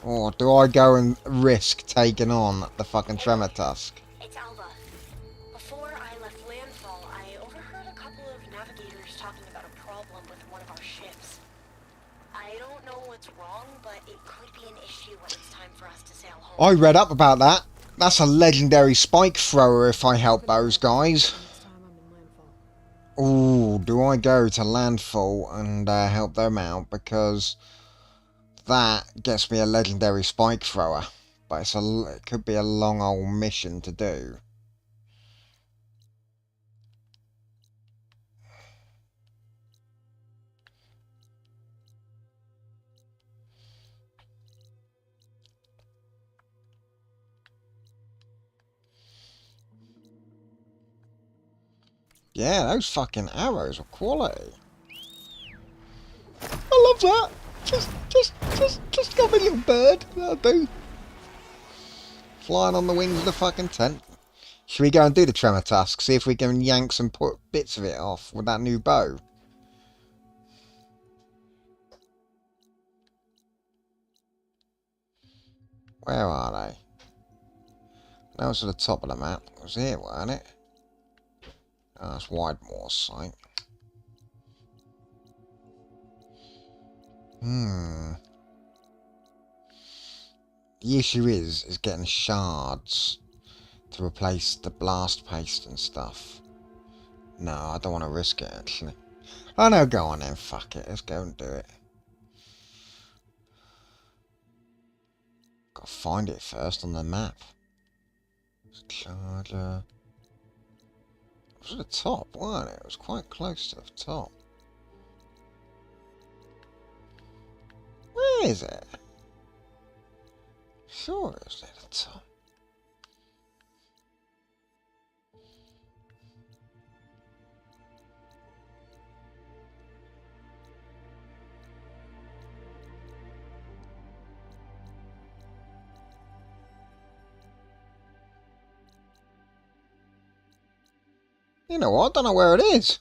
Or do I go and risk taking on the fucking tremor tusk? It's Alva. Before I left landfall, I overheard a couple of navigators talking about a problem with one of our ships. I don't know what's wrong, but it could be an issue when it's time for us to sail home. I read up about that. That's a legendary spike thrower if I help those guys. Ooh, do I go to landfall and help them out? Because that gets me a legendary spike thrower. But it could be a long old mission to do. Yeah, those fucking arrows are quality. I love that. Just got me a little bird. That'll do. Flying on the wings of the fucking tent. Should we go and do the tremor task? See if we can yank some bits of it off with that new bow. Where are they? That was at the top of the map. It was here, wasn't it? Oh, that's Widemoor's site. The issue is getting shards to replace the blast paste and stuff. No, I don't want to risk it, actually. Oh no, go on then, fuck it. Let's go and do it. Gotta find it first on the map. Charger. It was at the top, wasn't it? It was quite close to the top. Where is it? Sure it was at the top. You know what? I don't know where it is.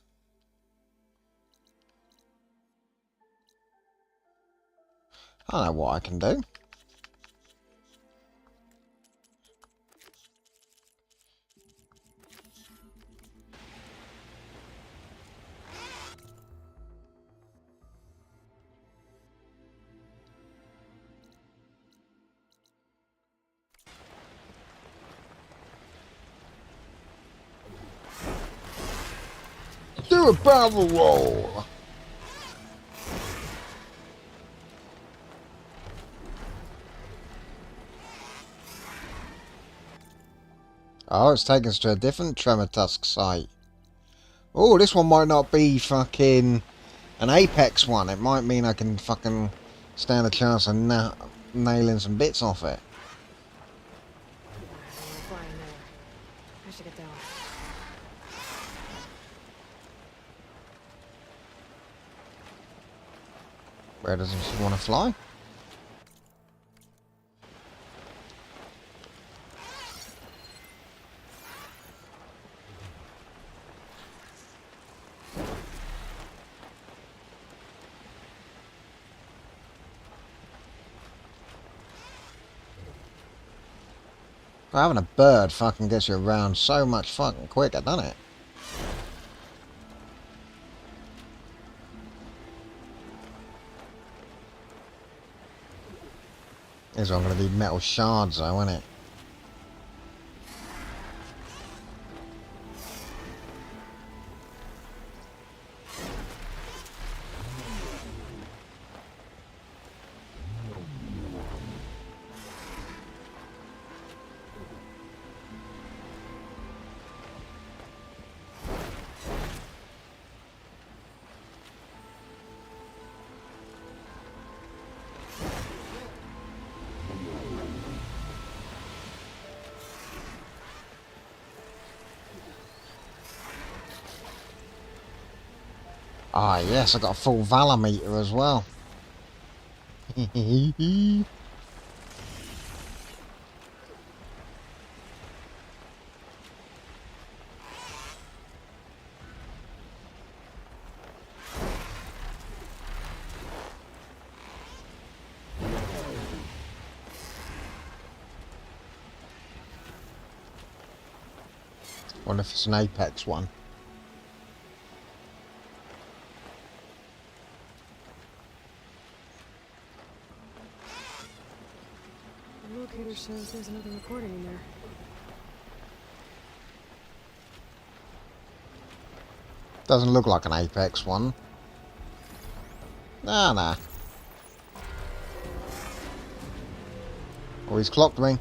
I don't know what I can do. Do a barrel roll. Oh, it's taken us to a different Tremor Tusk site. Oh, this one might not be fucking an Apex one. It might mean I can fucking stand a chance of nailing some bits off it. I should get down. Where does she want to fly? Having a bird fucking gets you around so much fucking quicker, doesn't it? It's all going to be metal shards though, isn't it? Ah, yes, I got a full valor meter as well. Wonder if it's an Apex one. The locator shows there's another recording in there. Doesn't look like an Apex one. Nah. Oh, he's clocked me.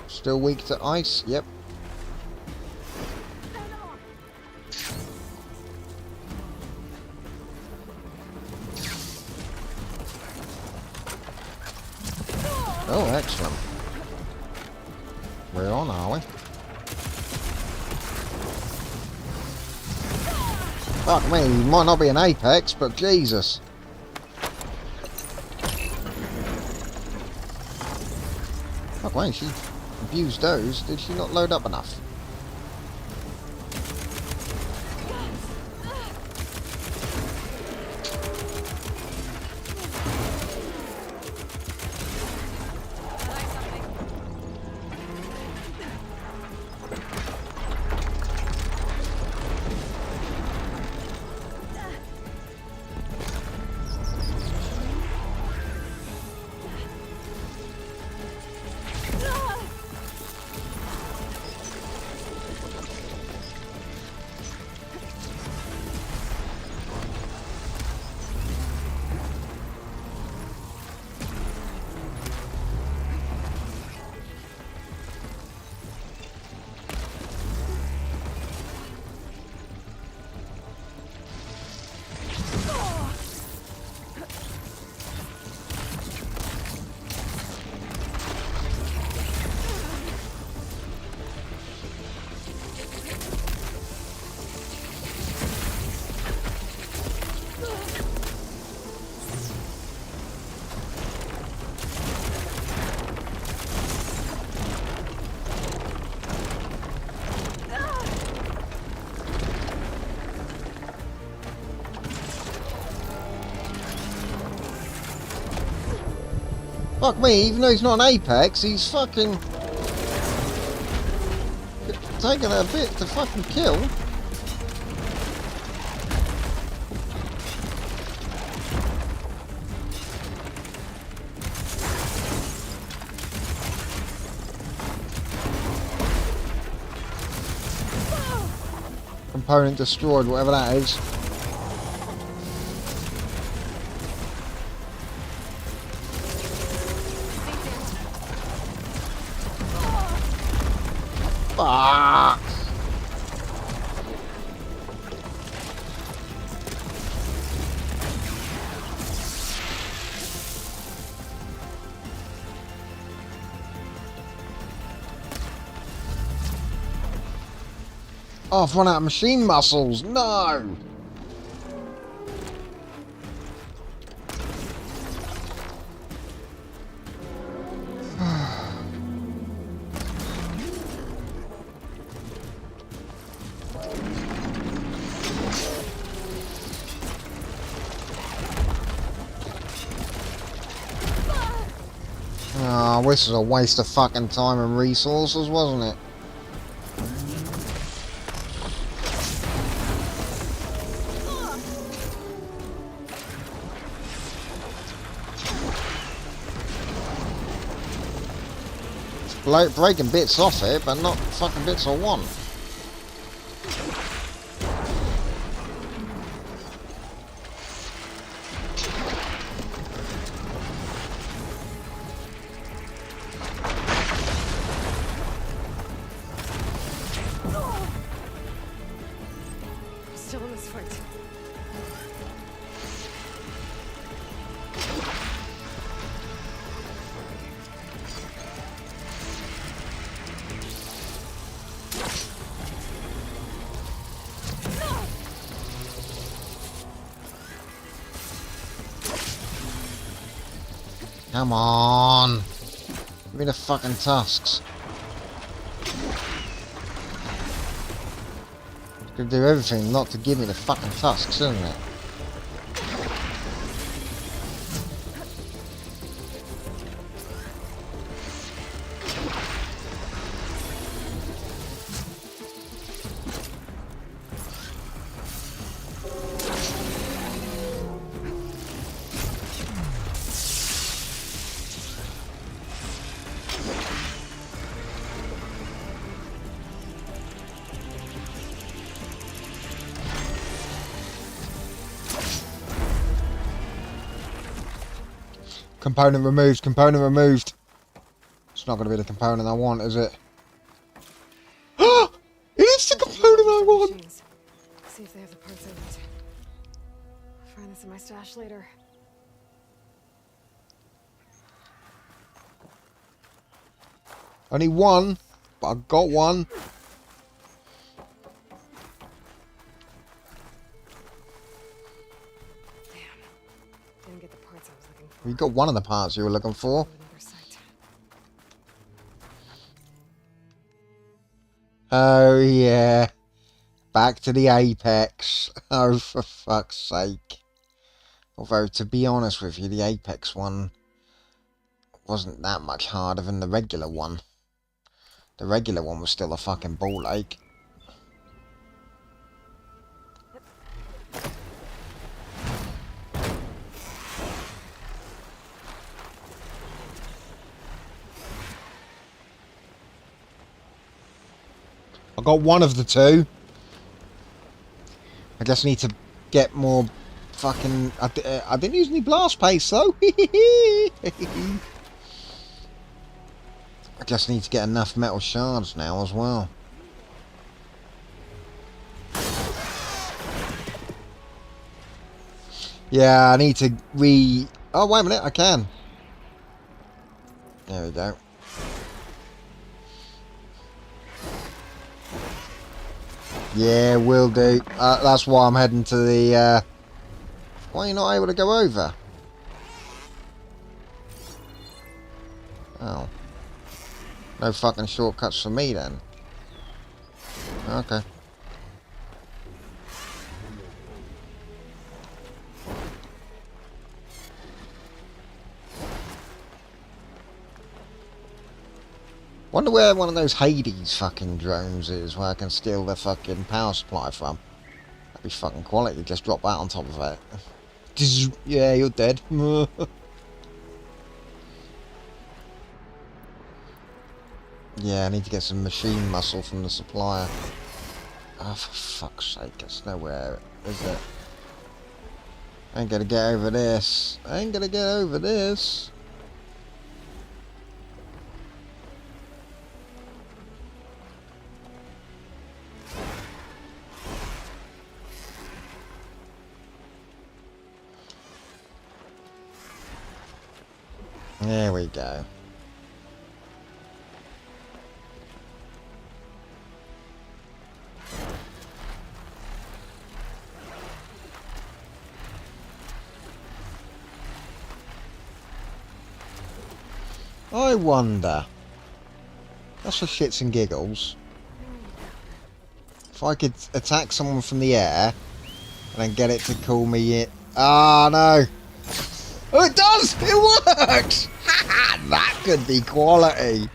Still weak to ice? Yep. Oh, excellent. We're on, are we? Fuck me, he might not be an Apex, but Jesus. Fuck me, she abused those. Did she not load up enough? Fuck me, even though he's not an Apex, he's fucking taking a bit to fucking kill. Component destroyed, whatever that is. Fuck! Oh, I've run out of machine muscles. No! Oh, this is a waste of fucking time and resources, wasn't it? Breaking bits off it, but not fucking bits I want. Still in this fight. Come on. Give me the fucking tusks. It's gonna do everything not to give me the fucking tusks, isn't it? Component removed, component removed. It's not going to be the component I want, is it? It is the component I want! Machines. See if they have the parts I need. I'll find this in my stash later. Only one, but I got one. Didn't get the parts I was looking for. You got one of the parts you were looking for. Another site. Oh yeah. Back to the Apex. Oh, for fuck's sake. Although, to be honest with you, the Apex one wasn't that much harder than the regular one. The regular one was still a fucking ball ache. I got one of the two. I just need to get more fucking... I didn't use any blast paste though. I just need to get enough metal shards now as well. Yeah, I need to Oh, wait a minute, I can. There we go. Yeah, will do. That's why I'm heading to the... Why are you not able to go over? Oh. No fucking shortcuts for me then. Okay. Wonder where one of those Hades fucking drones is, where I can steal the fucking power supply from. That'd be fucking quality, just drop that on top of it. Yeah, you're dead. Yeah, I need to get some machine muscle from the supplier. Oh, for fuck's sake, it's nowhere, is it? I ain't gonna get over this. I ain't gonna get over this. There we go. I wonder, just for shits and giggles, if I could attack someone from the air and then get it to call me in. Ah, no! Oh, it does! It works! That could be quality.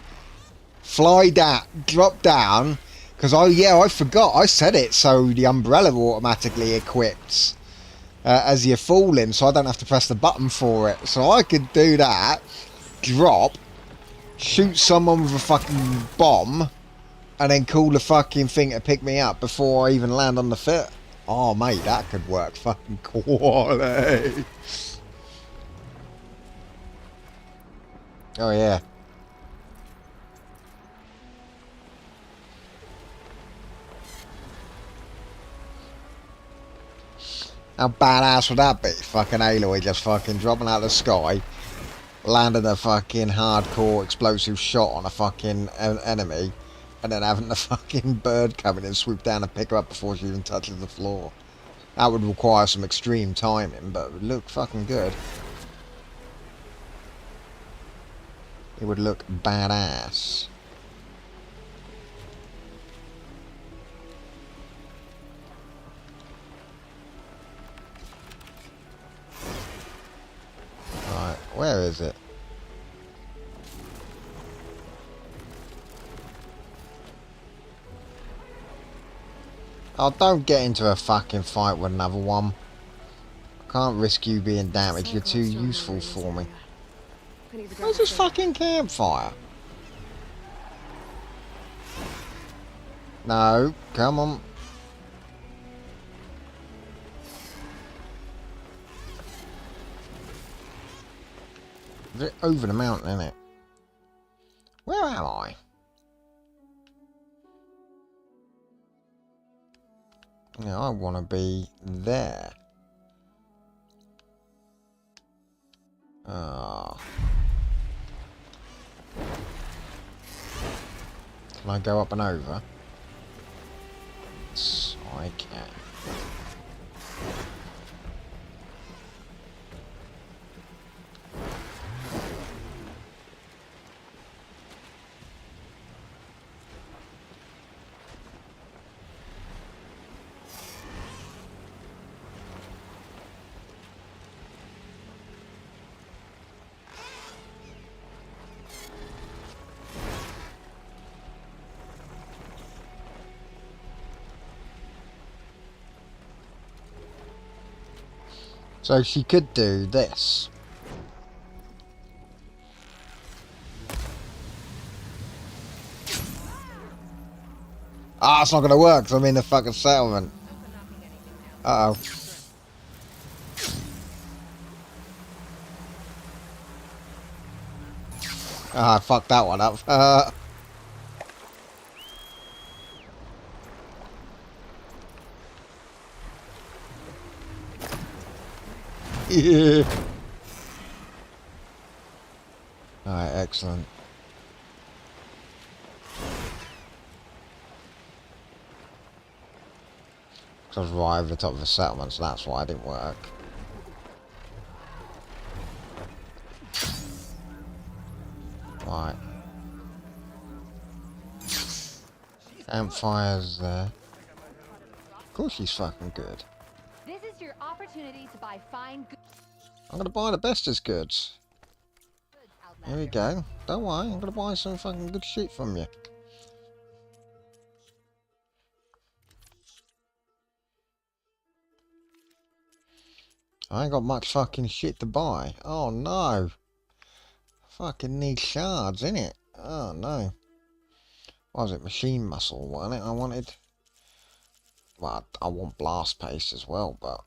Fly down, drop down, because I forgot, I set it so the umbrella automatically equips as you're falling, so I don't have to press the button for it. So I could do that, drop, shoot someone with a fucking bomb, and then call the fucking thing to pick me up before I even land on the foot. Oh mate, that could work fucking quality. Oh yeah. How badass would that be? Fucking Aloy just fucking dropping out of the sky, landing a fucking hardcore explosive shot on a fucking enemy, and then having the fucking bird come in and swoop down and pick her up before she even touches the floor. That would require some extreme timing, but it would look fucking good. It would look badass. Right, where is it? Oh, don't get into a fucking fight with another one. I can't risk you being damaged. You're too useful for me. Where's this fucking campfire? No, come on. Is it over the mountain, isn't it? Where am I? Yeah, I want to be there. Ah. Can I go up and over? Yes, I can. So she could do this. Ah, it's not going to work because I'm in the fucking settlement. Uh-oh. Ah, I fucked that one up. Yeah. Alright, excellent. I was right over the top of the settlement, so that's why it didn't work. Right. Campfire's there. Of course she's fucking good. This is your opportunity to buy fine goods. I'm gonna buy the bestest goods. Here we go. Don't worry, I'm gonna buy some fucking good shit from you. I ain't got much fucking shit to buy. Oh no. Fucking need shards, innit? Oh no. What was it? Machine muscle, wasn't it? I wanted. Well, I want blast paste as well, but.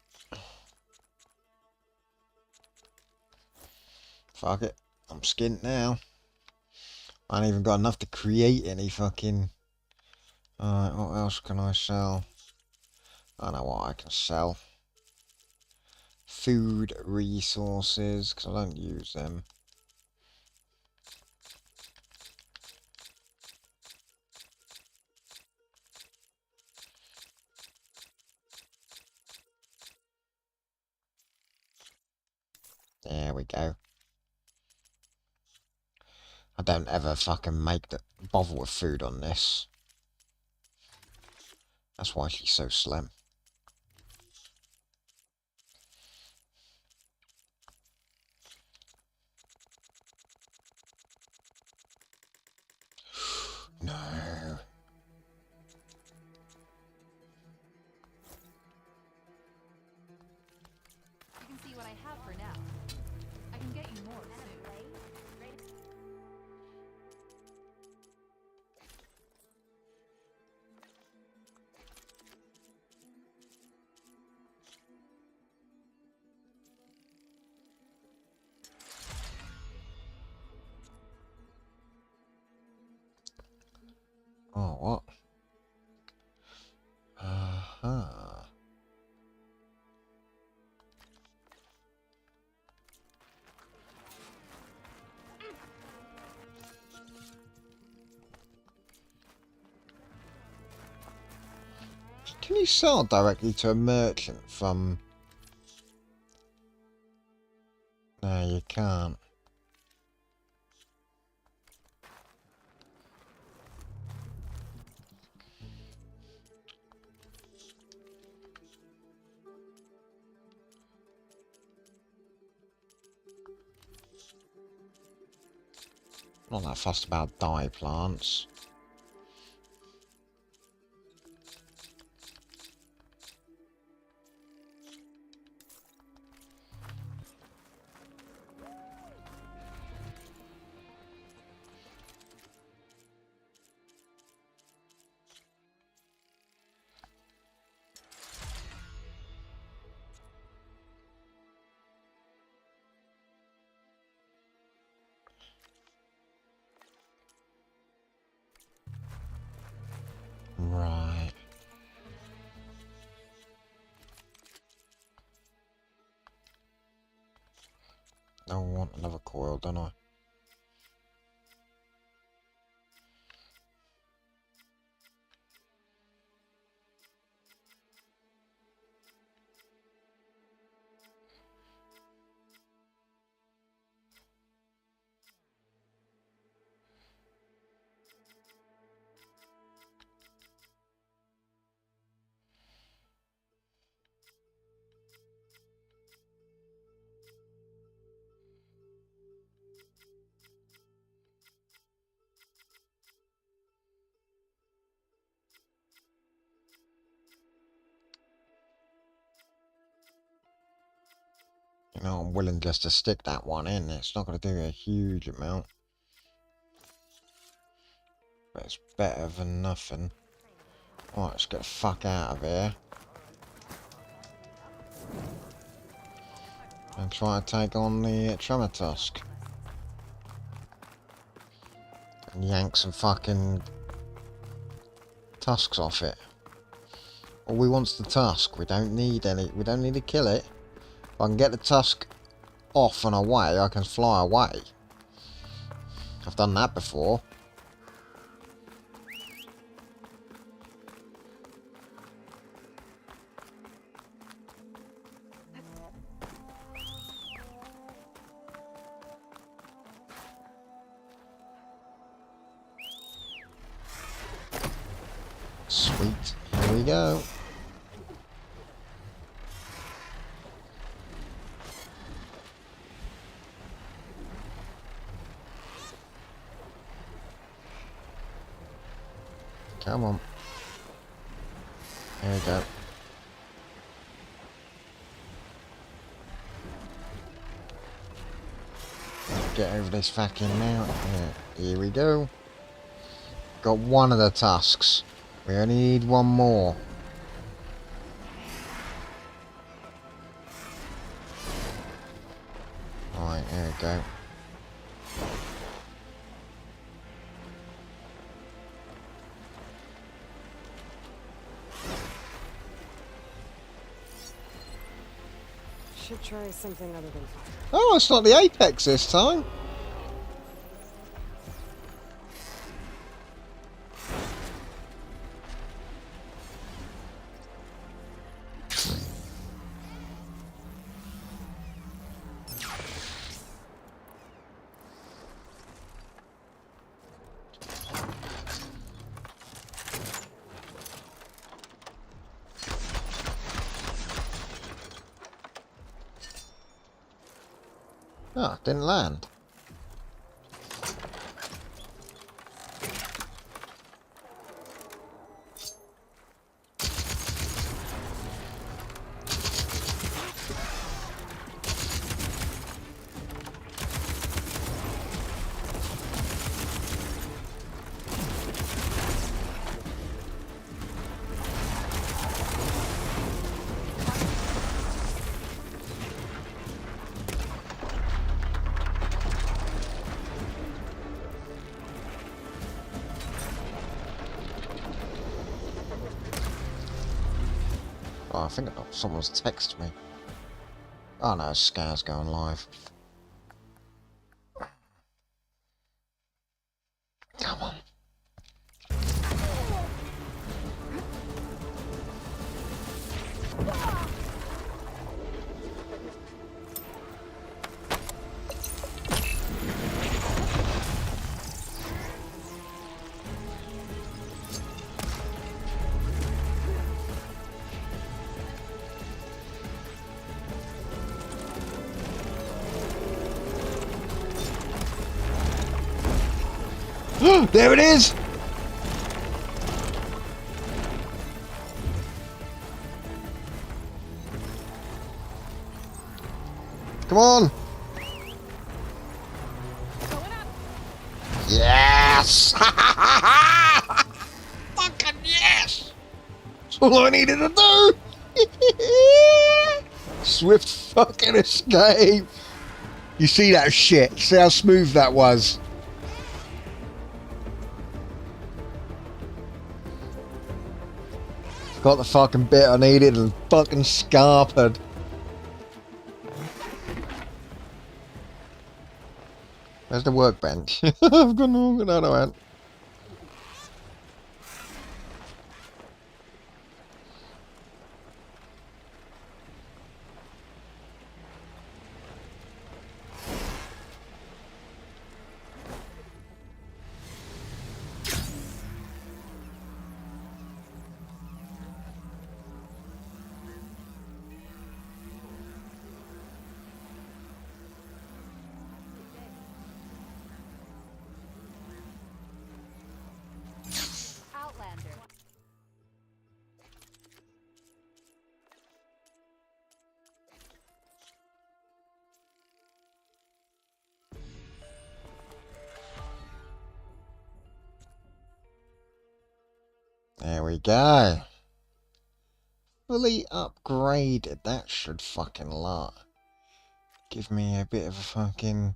Fuck it. I'm skint now. I ain't even got enough to create any fucking. Alright, what else can I sell? I know what I can sell. Food resources, because I don't use them. There we go. I don't ever fucking bother with food on this. That's why she's so slim. No. You can see what I have for now. I can get you more soon. Oh, what? Uh-huh. Can you sell directly to a merchant from... No, you can't. Not that fussed about dye plants. Right. I want another coil, don't I? You know, I'm willing just to stick that one in. It's not going to do a huge amount. But it's better than nothing. Alright, let's get the fuck out of here. And try to take on the Tremor Tusk. And yank some fucking tusks off it. All we want's the tusk. We don't need to kill it. If I can get the tusk off and away, I can fly away. I've done that before. Sweet. Here we go. Come on. There we go. Get over this fucking mountain. Here we go. Got one of the tusks. We only need one more. Alright, there we go. Should try something other than fire. Oh, it's not the apex this time. Oh, didn't land. Oh, I think someone's texted me. Oh no, Scar's going live. Come on. There it is! Come on! Yes! Fucking yes! That's all I needed to do! Swift fucking escape! You see that shit? See how smooth that was? Got the fucking bit I needed and fucking scarpered. Where's the workbench? I've got no one. Outlander. There we go. Fully upgraded. That should fucking lot. Give me a bit of a fucking...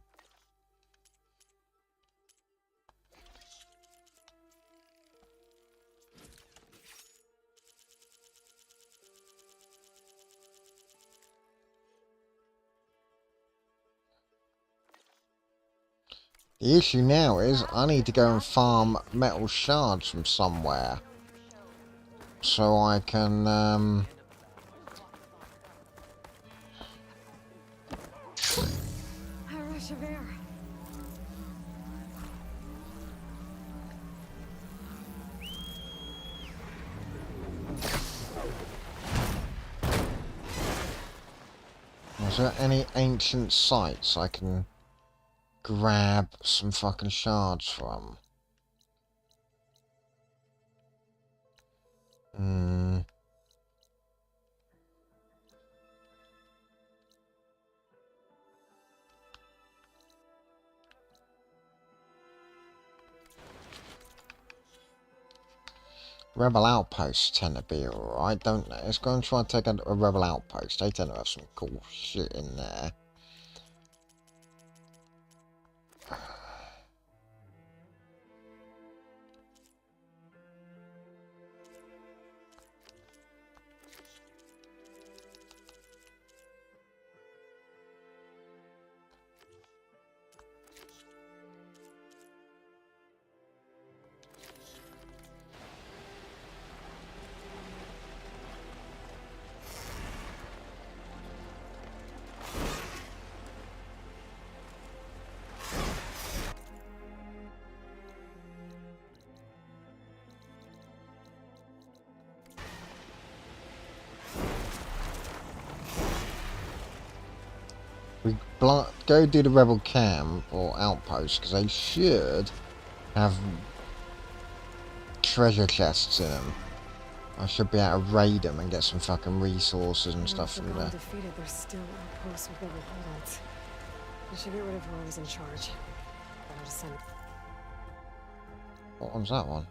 The issue now is I need to go and farm metal shards from somewhere. So I can, A rush of air. is there any ancient sites I can grab some fucking shards from? Rebel outposts tend to be alright, don't they? Let's go and try and take a rebel outpost. They tend to have some cool shit in there. We go do the rebel camp or outpost because they should have treasure chests in them. I should be able to raid them and get some fucking resources and stuff from there. Defeated, there's still outposts with rebel holdouts. I should get rid of whoever's in charge. Better to send. What one's that one?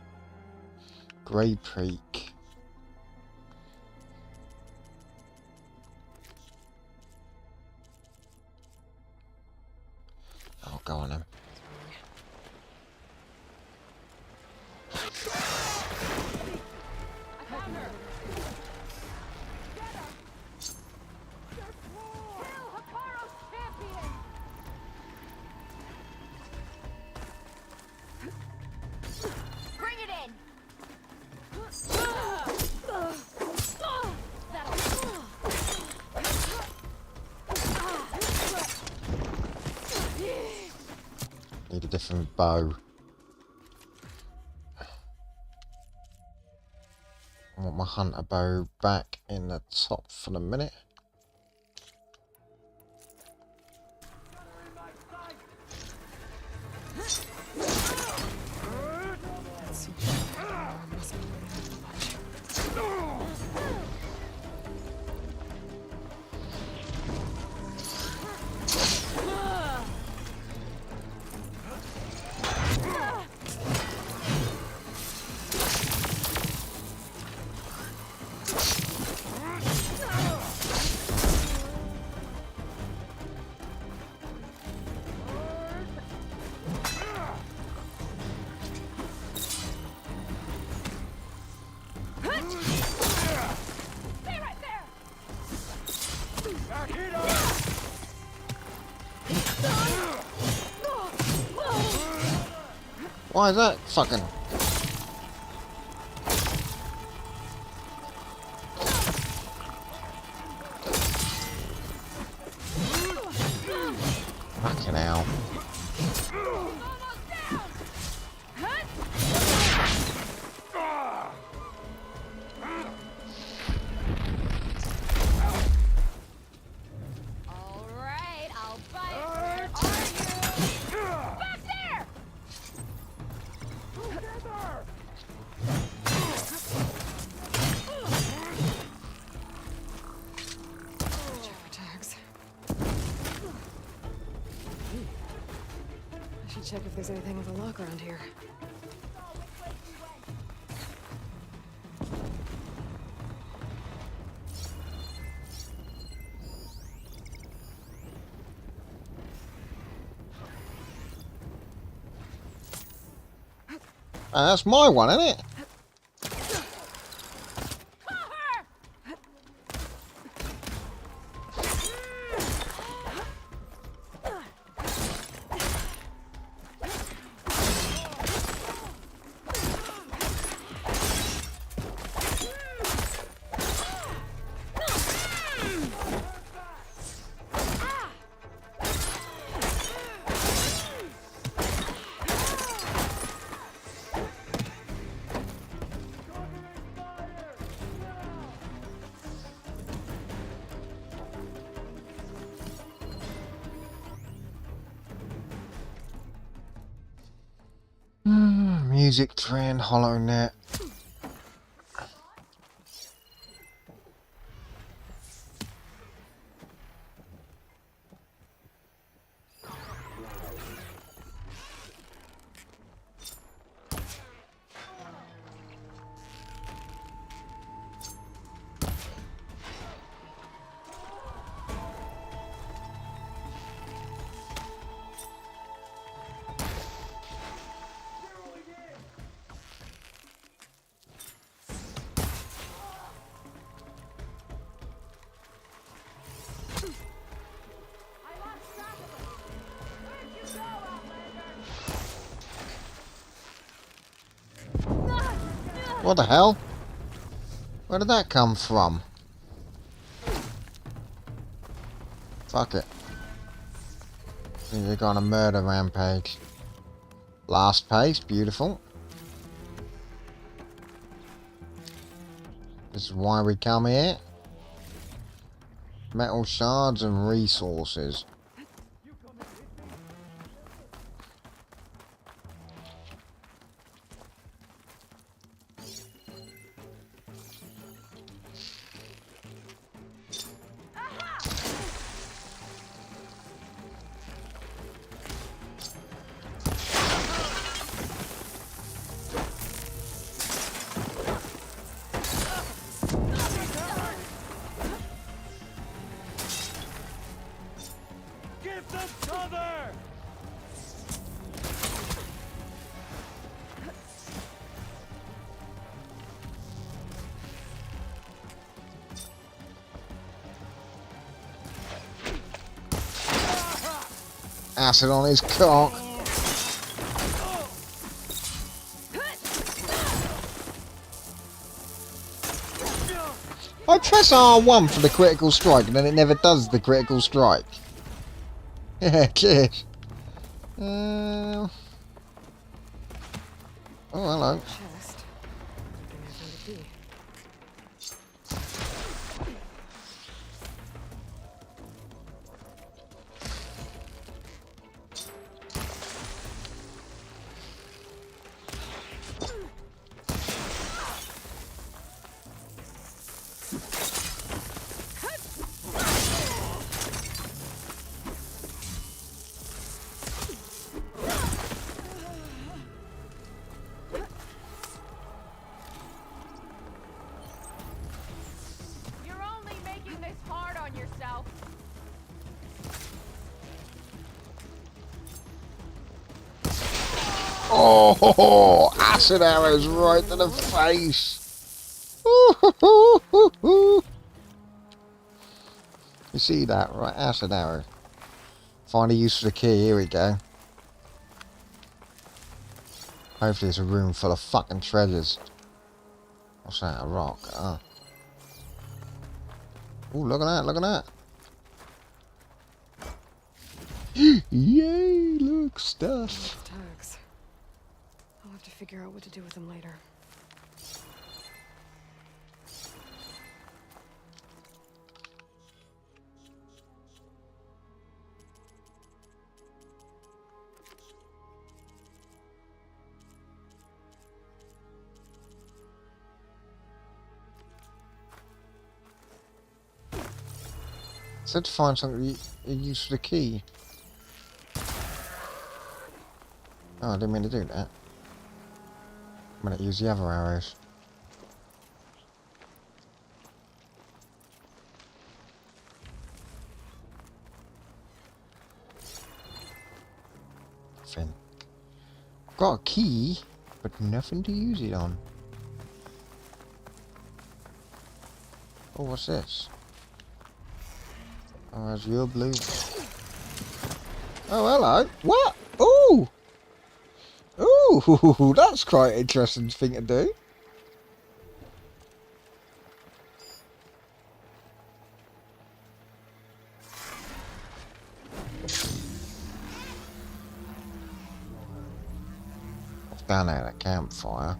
Grey Creek. Oh, go on then. Bring it in. Need a different bow. I want my hunter bow back in the top for the minute. Why is that fucking... Fucking hell. Alright, I'll buy it. Where are you? Back there! Check for tags. I should check if there's anything with a lock around here. That's my one, isn't it? Music trend, hollow net. What the hell? Where did that come from? Fuck it. They're on a murder rampage. Last page, beautiful. This is why we come here. Metal shards and resources. Acid on his cock. I press R1 for the critical strike and then it never does the critical strike. Yeah, kid. Oh, hello. Chest. Nothing to be. You're only making this hard on yourself. Oh, acid arrows right to the face. You see that, right? Acid arrow. Find a use for the key. Here we go. Hopefully it's a room full of fucking treasures. What's that? A rock? Ah. Oh, look at that, look at that. Yay, look, stuff. Tags. I'll have to figure out what to do with them later. Said to find something to use for the key. Oh, I didn't mean to do that. I'm gonna use the other arrows. Fin. Got a key, but nothing to use it on. Oh, what's this? Oh, that's your blue. Oh, hello. What? Ooh! Ooh, that's quite an interesting thing to do. Down there at a campfire.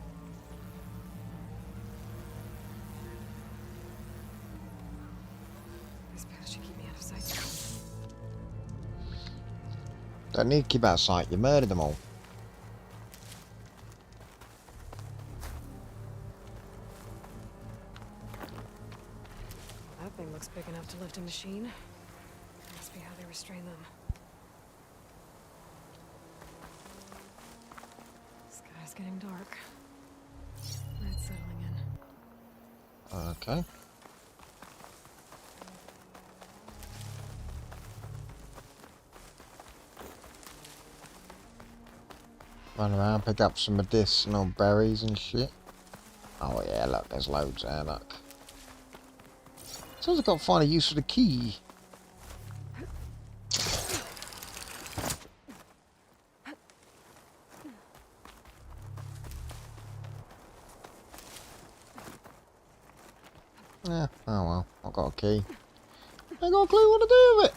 This path should keep me out of sight. Don't need to keep out of sight, you murdered them all. That thing looks big enough to lift a machine. Must be how they restrain them. Sky's getting dark. Night's settling in. Okay. Run around, pick up some medicinal berries and shit. Oh yeah, look, there's loads there, look. Sounds like I've got to find a use for the key. Yeah, oh well, I've got a key. I ain't got a clue what to do with it.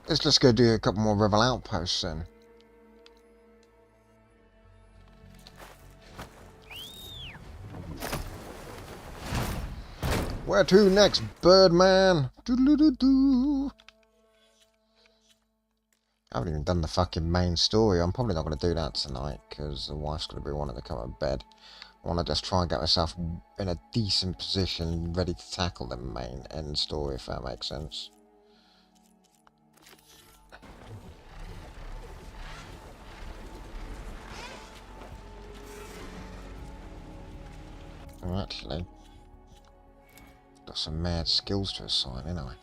Let's just go do a couple more rebel outposts then. Where to next, Birdman? Doo-doo-doo-doo. I haven't even done the fucking main story. I'm probably not going to do that tonight because the wife's going to be wanting to come to bed. I want to just try and get myself in a decent position, ready to tackle the main end story, if that makes sense. Oh, actually, got some mad skills to assign anyway.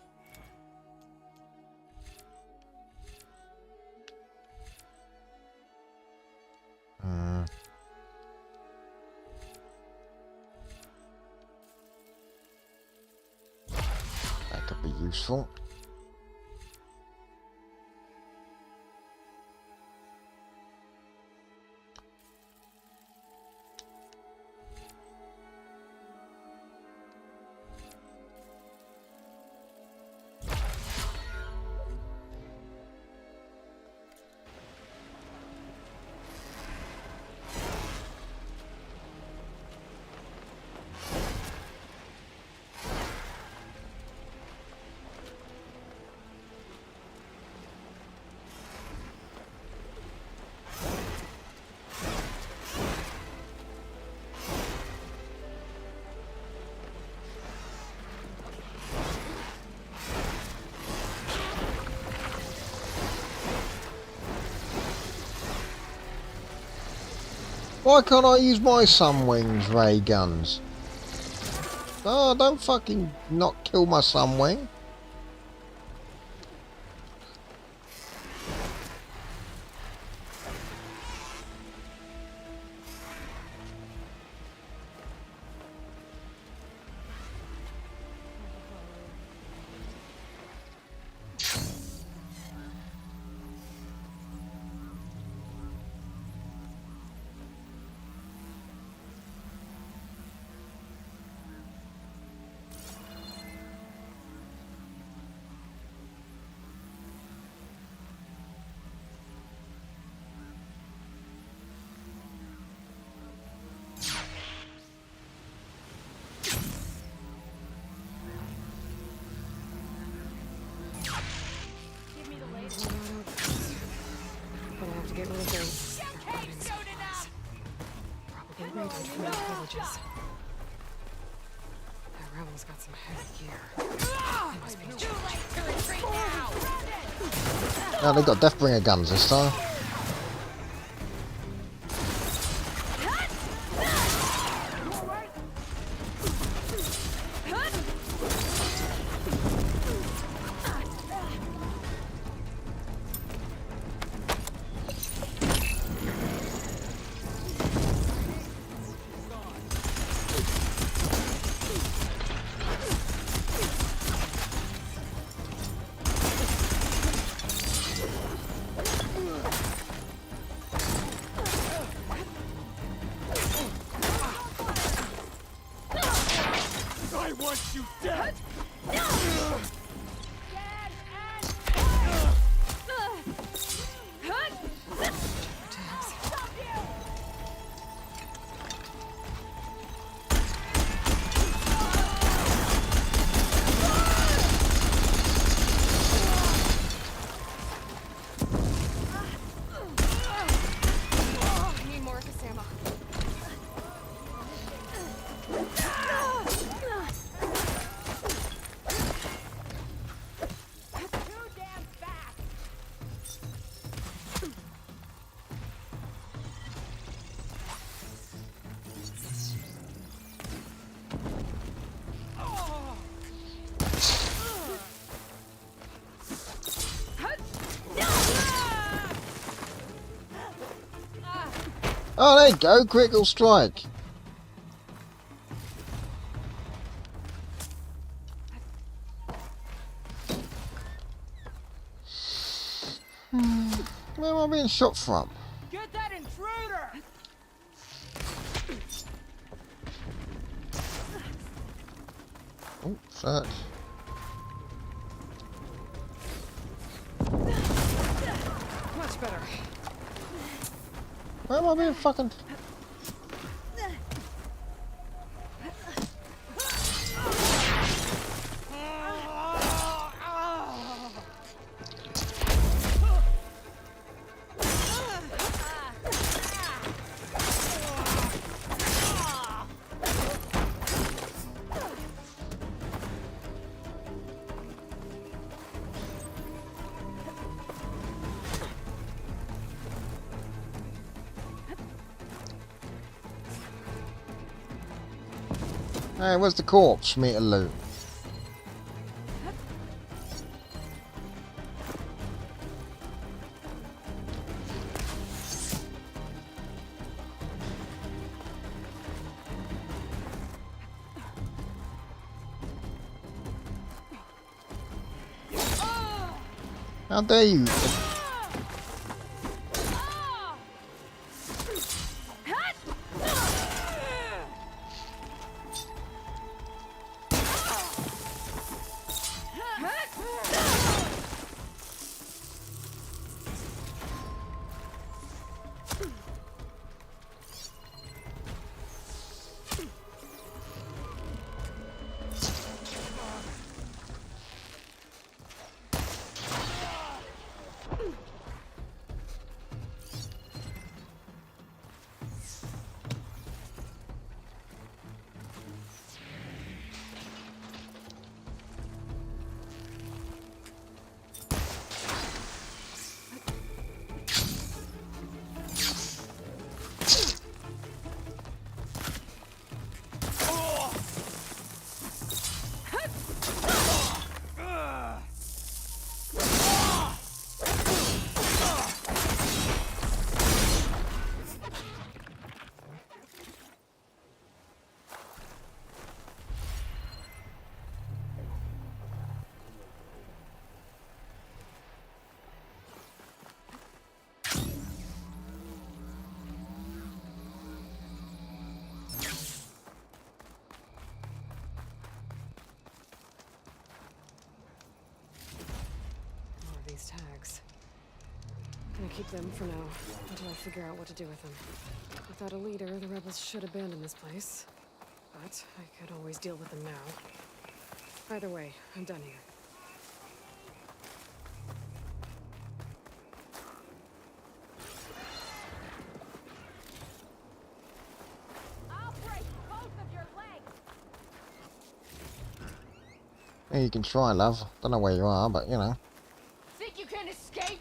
That could be useful. Why can't I use my Sunwing's ray guns? Oh, don't fucking not kill my Sunwing. villages. That rebel's got some heavy gear. They must be in charge. Now they've got Deathbringer guns this time. Oh, there you go, critical strike. Where am I being shot from? Get that intruder! Oh, search. Much better. Where am I being fucking... Hey, where's the corpse for me to loot? How dare you? These tags. Gonna keep them for now, until I figure out what to do with them. Without a leader, the rebels should abandon this place. But I could always deal with them now. Either way, I'm done here. I'll break Yeah, you can try, love. Don't know where you are, but you know. Think you can escape?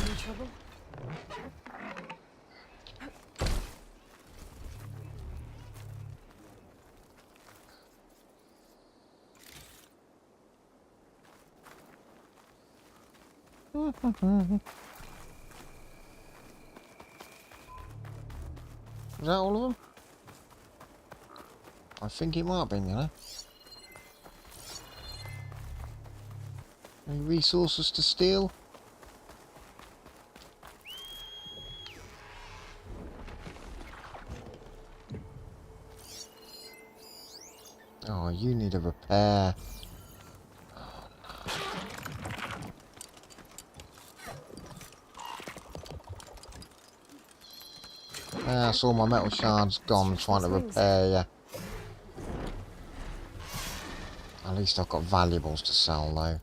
Any trouble? Is that all of them? I think it might have been, you know. Any resources to steal? Oh, you need a repair. I saw my metal shards gone trying to repair you. At least I've got valuables to sell though.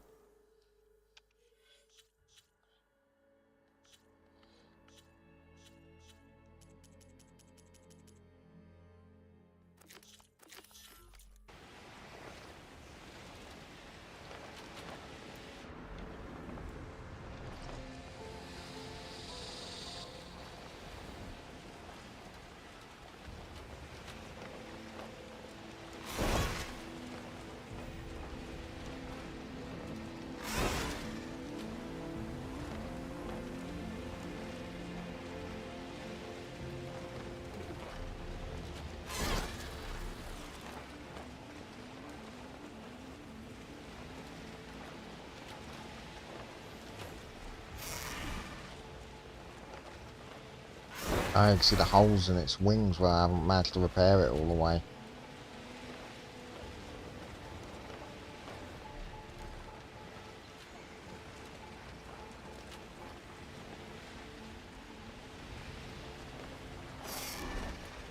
I can see the holes in its wings where I haven't managed to repair it all the way.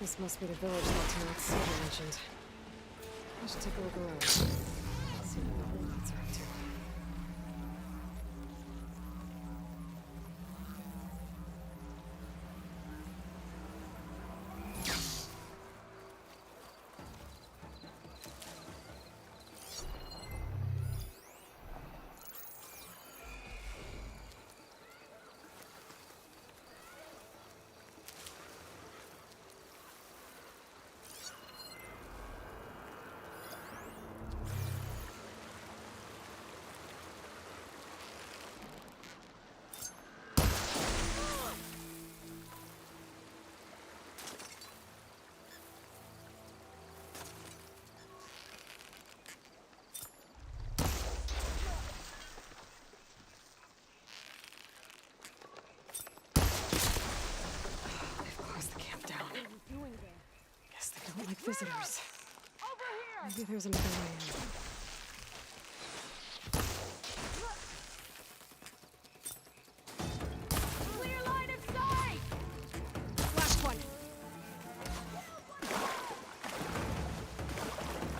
This must be the village Lieutenant Cedar mentioned. I should take a look around. See what the holdouts are up to. Guess they don't like visitors. Maybe there's another way in. Clear line of sight! Last one.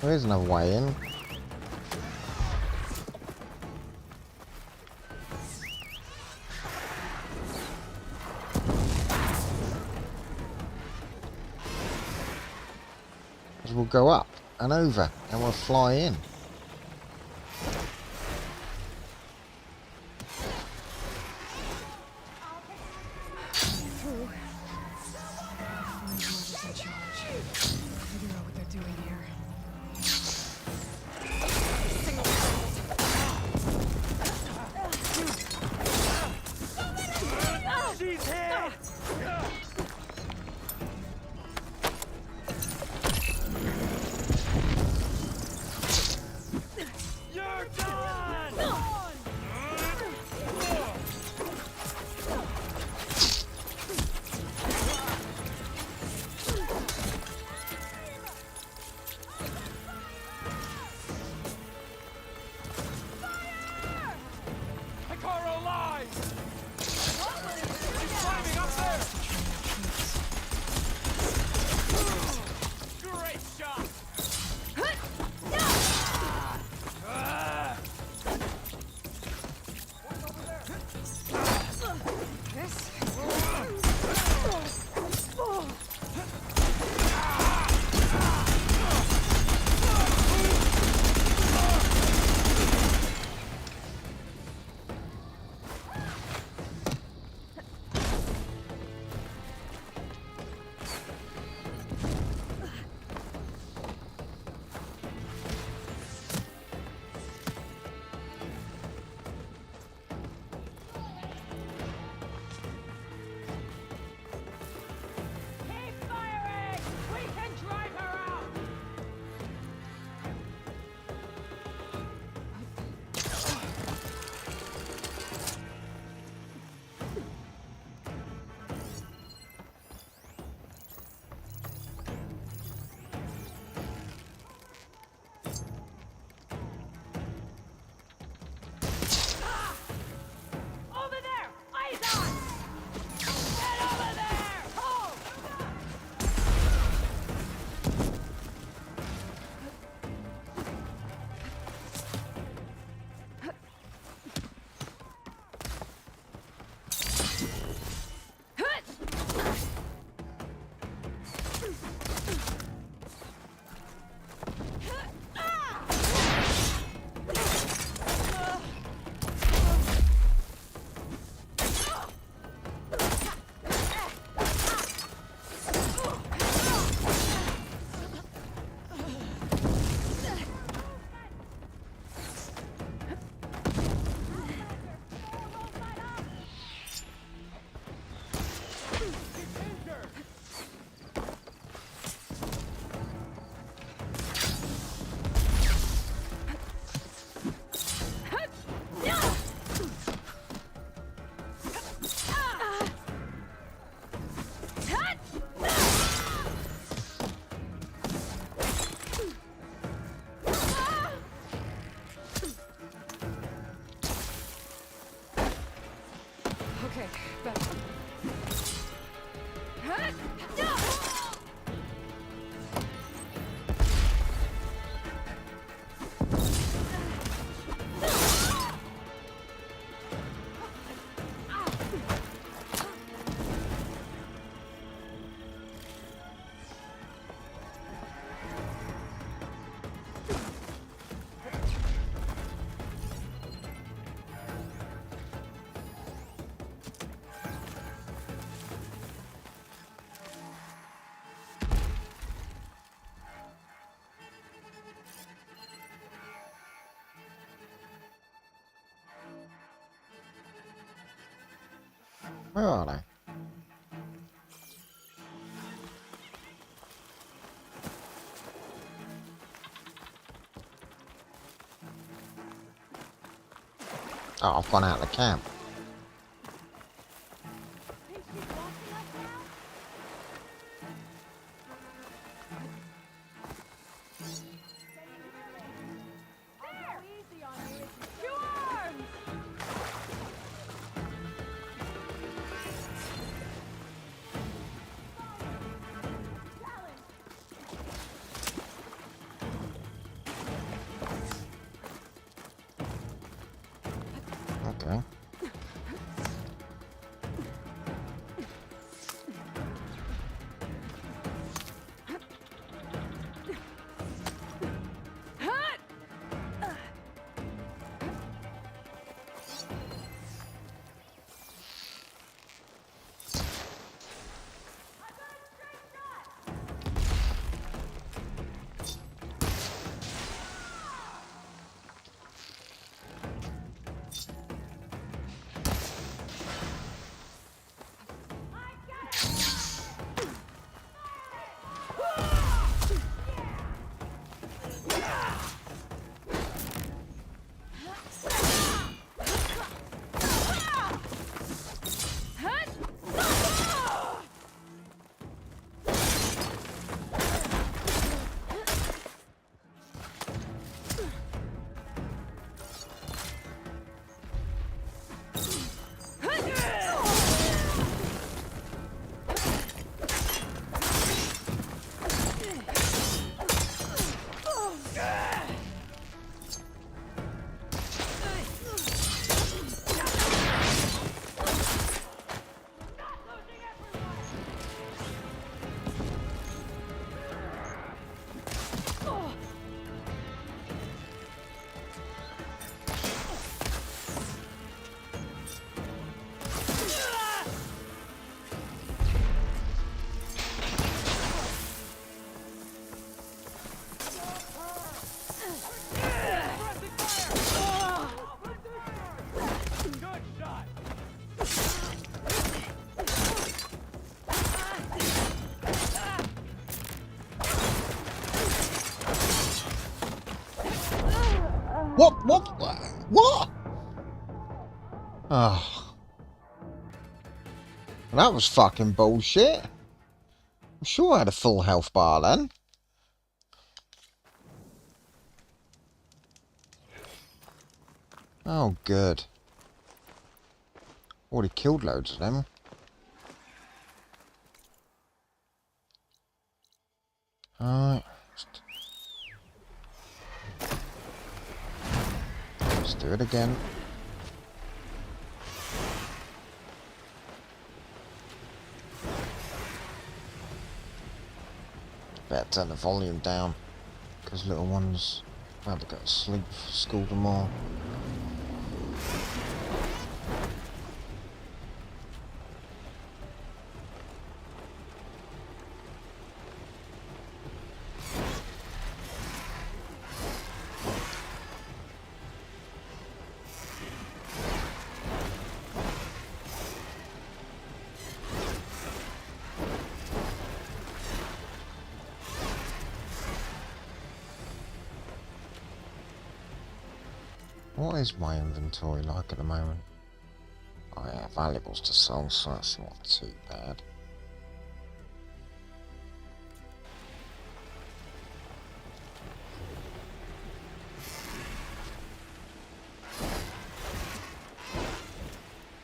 There is another way in. We'll go up and over and we'll fly in. Through. Whoever's in charge. Figure out what they're doing here. She's hit! Where are they? Oh, I've gone out of the camp. Okay. What? Oh. That was fucking bullshit. I'm sure I had a full health bar then. Oh, good. Already killed loads of them. Alright. Let's do it again. Better turn the volume down, because little ones, well, they go to sleep, school tomorrow. What is my inventory like at the moment? Oh yeah, valuables to sell, so that's not too bad.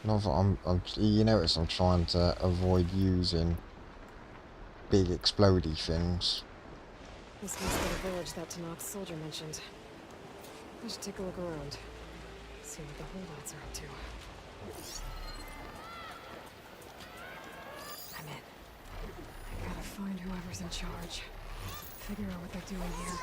You notice I'm trying to avoid using big explodey things. This must be the village that Tanak's soldier mentioned. I should take a look around. See what the holdouts are up to. I'm in. I gotta find whoever's in charge. Figure out what they're doing here.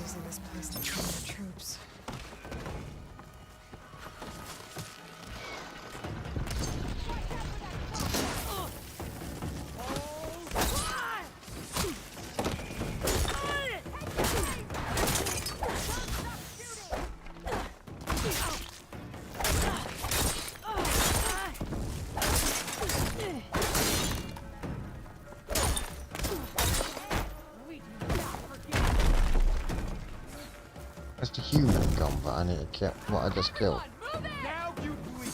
Using this place to train their troops. That's the human gun, but I need to kill what I just killed. Now you bleed.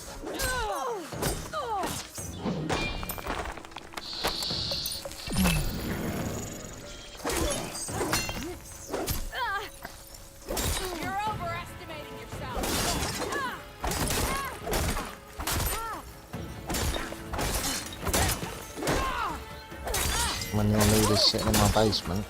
You're overestimating yourself. When your leader's sitting in my basement.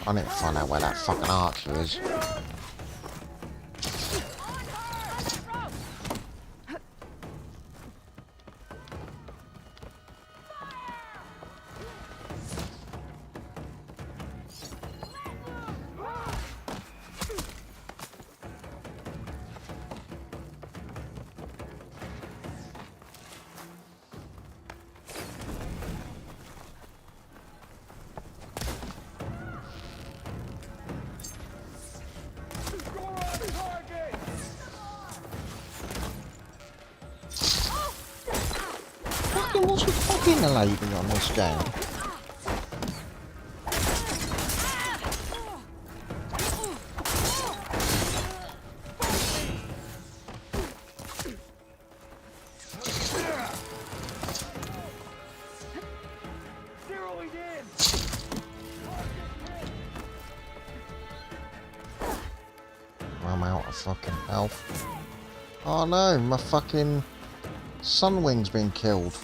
I need to find out where that fucking archer is. What's with fucking the lady on this game? I'm out of fucking health. Oh no, my fucking Sunwing's been killed.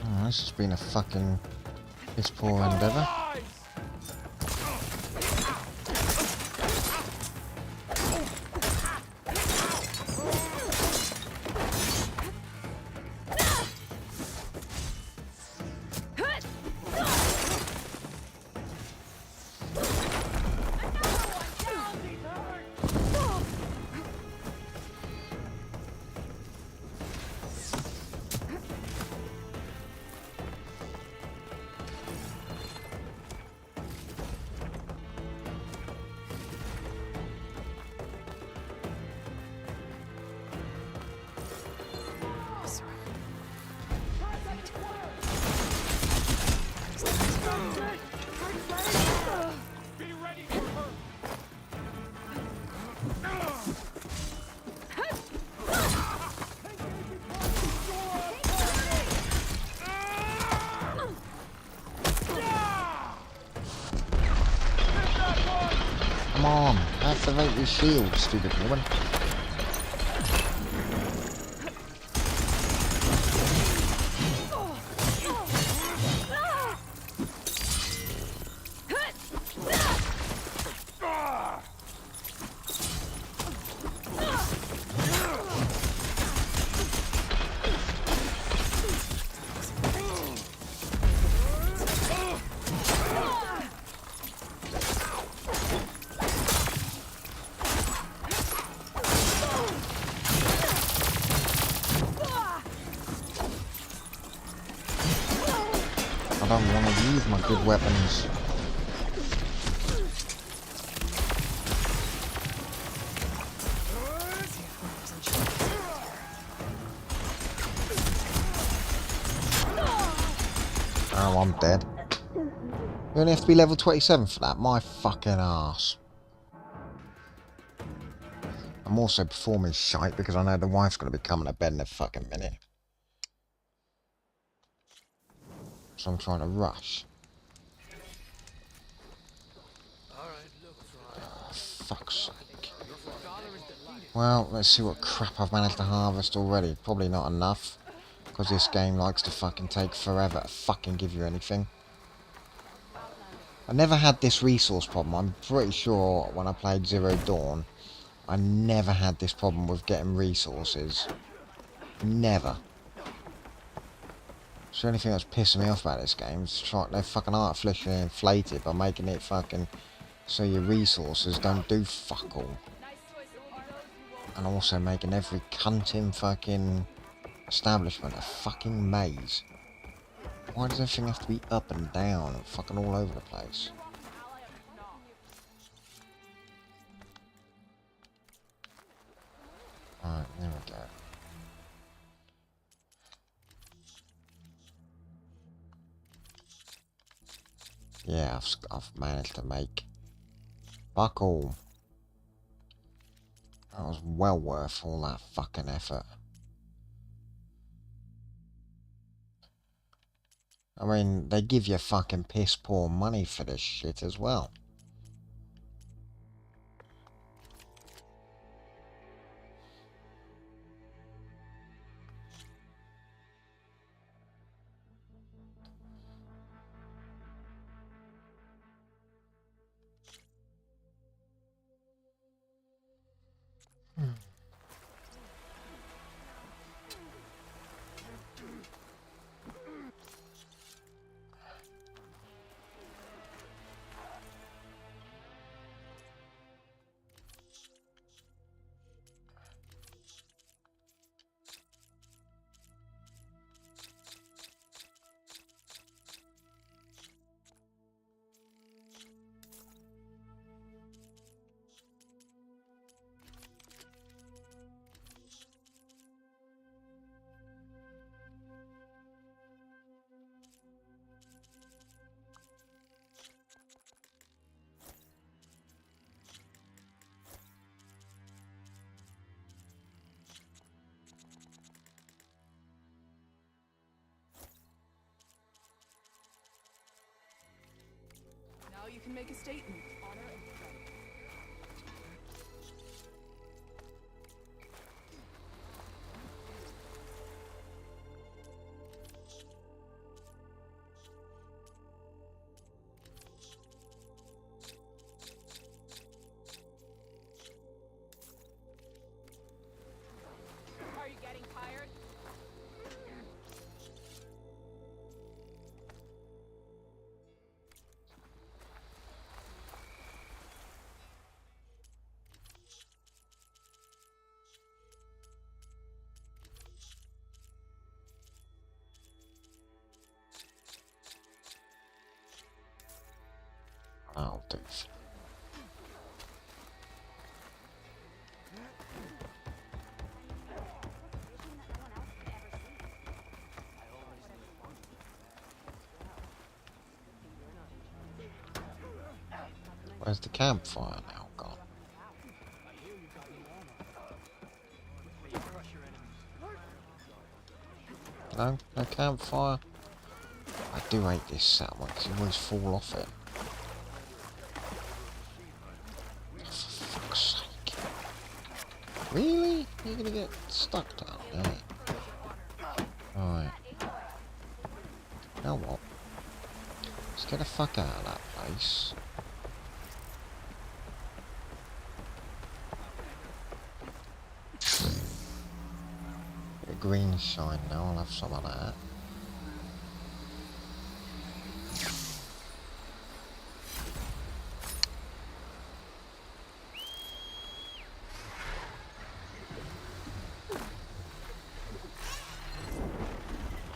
Oh, this has been a fucking piss poor endeavour. Be ready for her! Come on, activate your shield, stupid woman. I don't want to use my good weapons. Oh, I'm dead. You only have to be level 27 for that. My fucking ass. I'm also performing shite because I know the wife's going to be coming to bed in a fucking minute. So I'm trying to rush. Oh, fuck's sake. Well, let's see what crap I've managed to harvest already. Probably not enough. Because this game likes to fucking take forever to fucking give you anything. I never had this resource problem. I'm pretty sure when I played Zero Dawn, I never had this problem with getting resources. Never. It's the only thing that's pissing me off about this game. Is they're fucking artificially inflated by making it fucking so your resources don't do fuck all. And also making every cunting fucking establishment a fucking maze. Why does everything have to be up and down and fucking all over the place? Alright, there we go. Yeah, I've managed to make fuck all. That was well worth all that fucking effort. I mean, they give you fucking piss poor money for this shit as well. Now you can make a statement. Honor and credit. Are you getting tired? I'll do. Where's the campfire now gone? No? No campfire? I do hate this settlement because you always fall off it. For fuck's sake. Really? You're gonna get stuck down there? Right. You know what? Let's get the fuck out of that place. Bit of green shine now, I'll have some of that.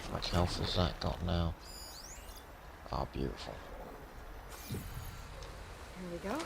How much health has that got now? Ah, beautiful. Here we go.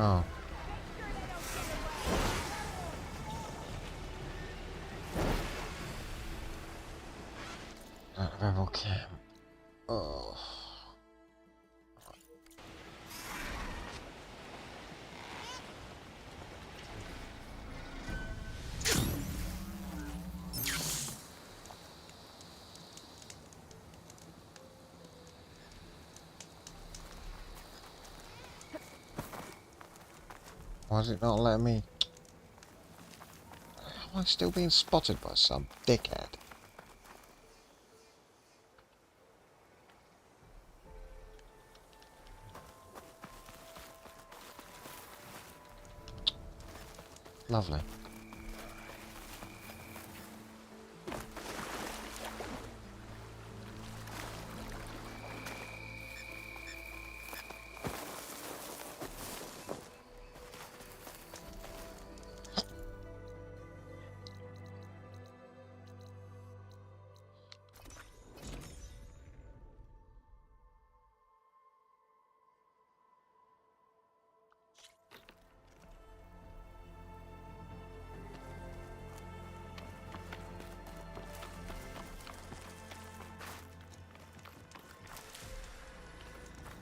Oh. That rebel camp. Oh. Why is it not letting me? Am I still being spotted by some dickhead? Lovely.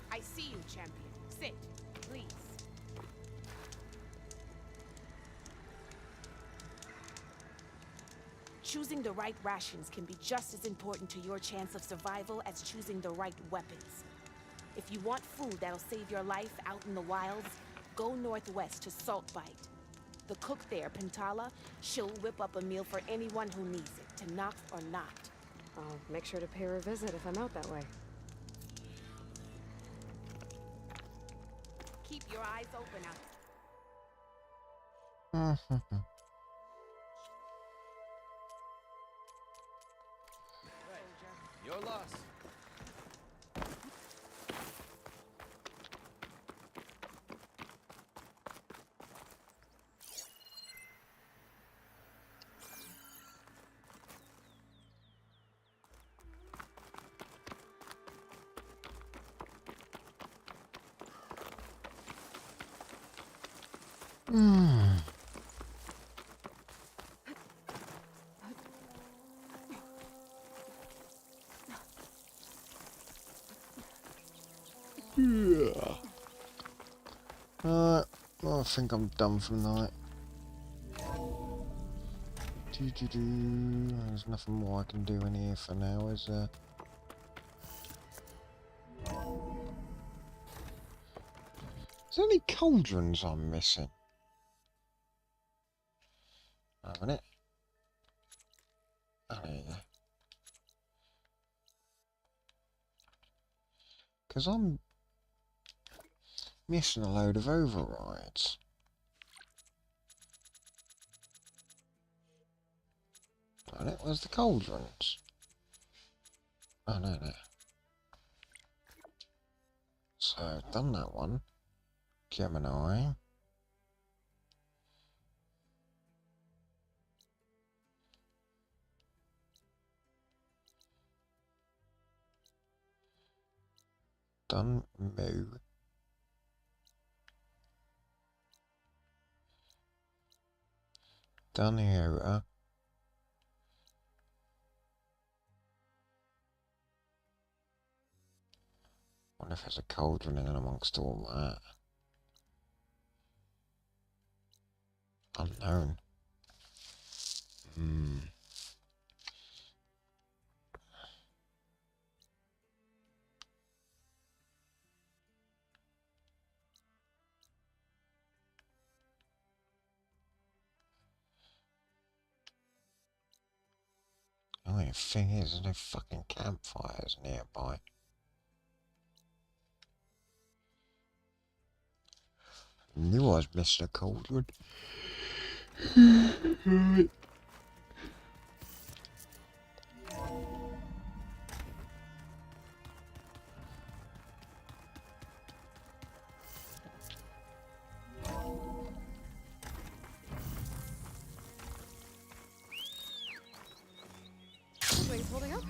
I see you, champion. Sit, please. Choosing the right rations can be just as important to your chance of survival as choosing the right weapons. If you want food that'll save your life out in the wilds, go northwest to Saltbite. The cook there, Pintala, she'll whip up a meal for anyone who needs it, to knock or not. I'll make sure to pay her a visit if I'm out that way. Keep your eyes open out. Your loss. Yeah. Alright, well, I think I'm done for the night. There's nothing more I can do in here for now, is there? Is there any cauldrons I'm missing? Wait a minute. Oh, there you go. Because I'm missing a load of overrides. Right, where's the cauldrons? Oh, no, no. So, I've done that one. Gemini. Done Moo. Done Era. Wonder if there's a cauldron in amongst all that. Unknown. The only thing is, there's no fucking campfires nearby. Knew I was missing a cauldron. Right. Wait, holding up?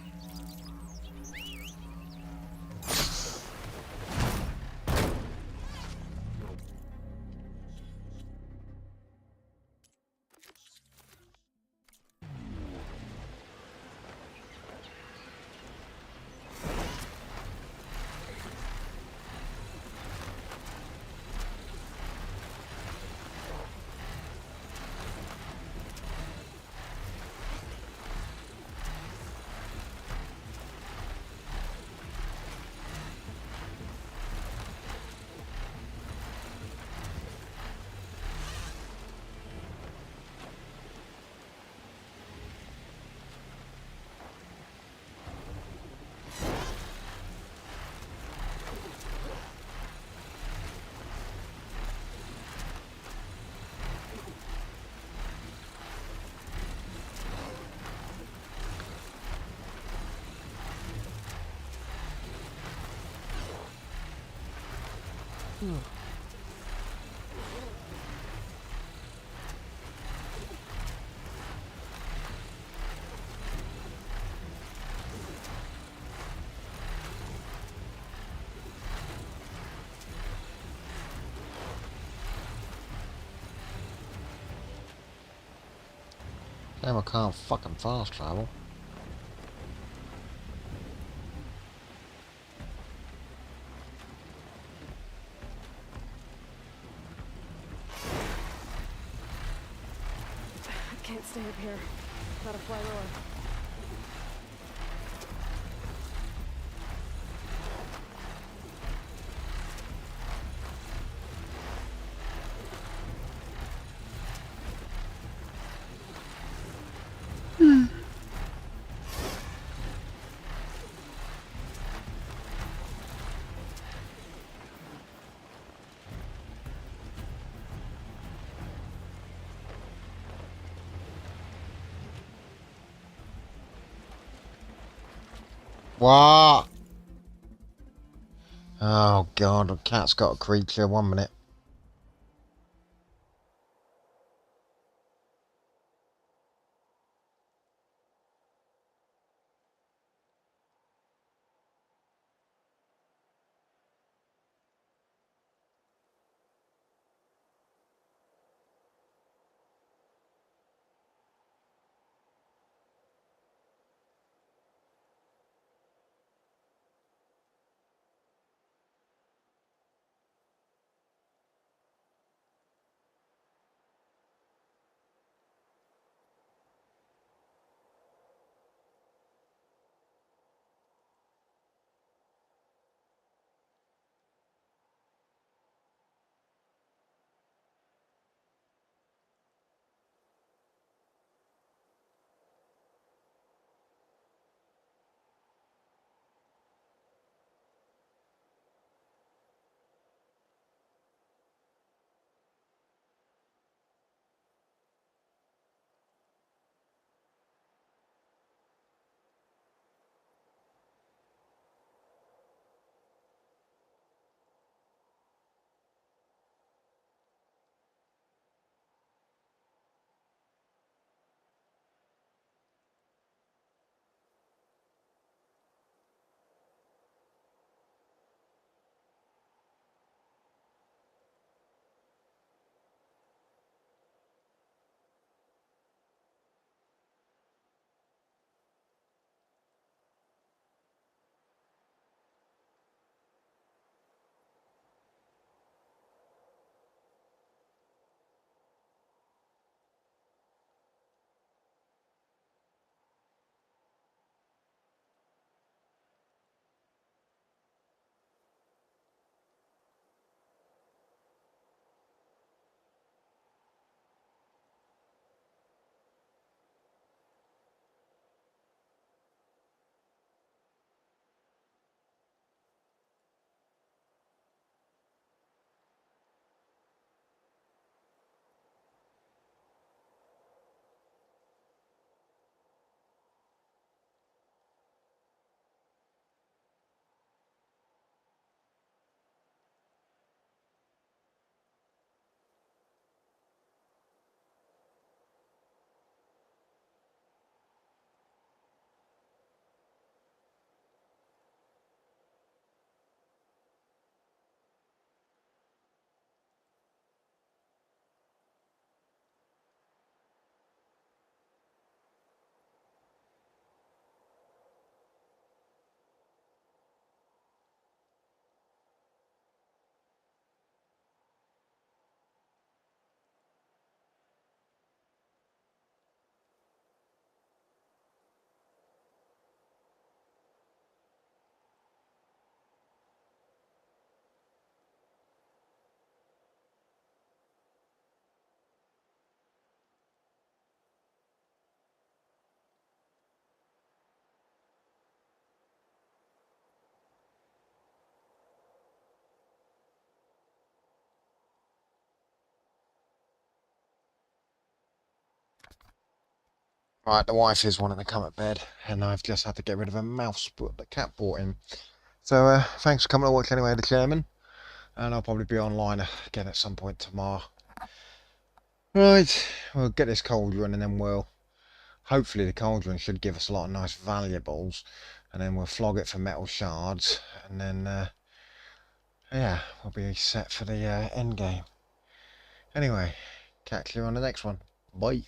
Damn, I can't fucking fast travel. I can't stay up here. Gotta fly lower. What? Oh god, the cat's got a creature. 1 minute. Right, the wife is wanting to come to bed, and I've just had to get rid of a mouse the cat brought in. So, thanks for coming to watch anyway, the chairman. And I'll probably be online again at some point tomorrow. Right, we'll get this cauldron, and then hopefully the cauldron should give us a lot of nice valuables. And then we'll flog it for metal shards, and then, yeah, we'll be set for the end game. Anyway, catch you on the next one. Bye.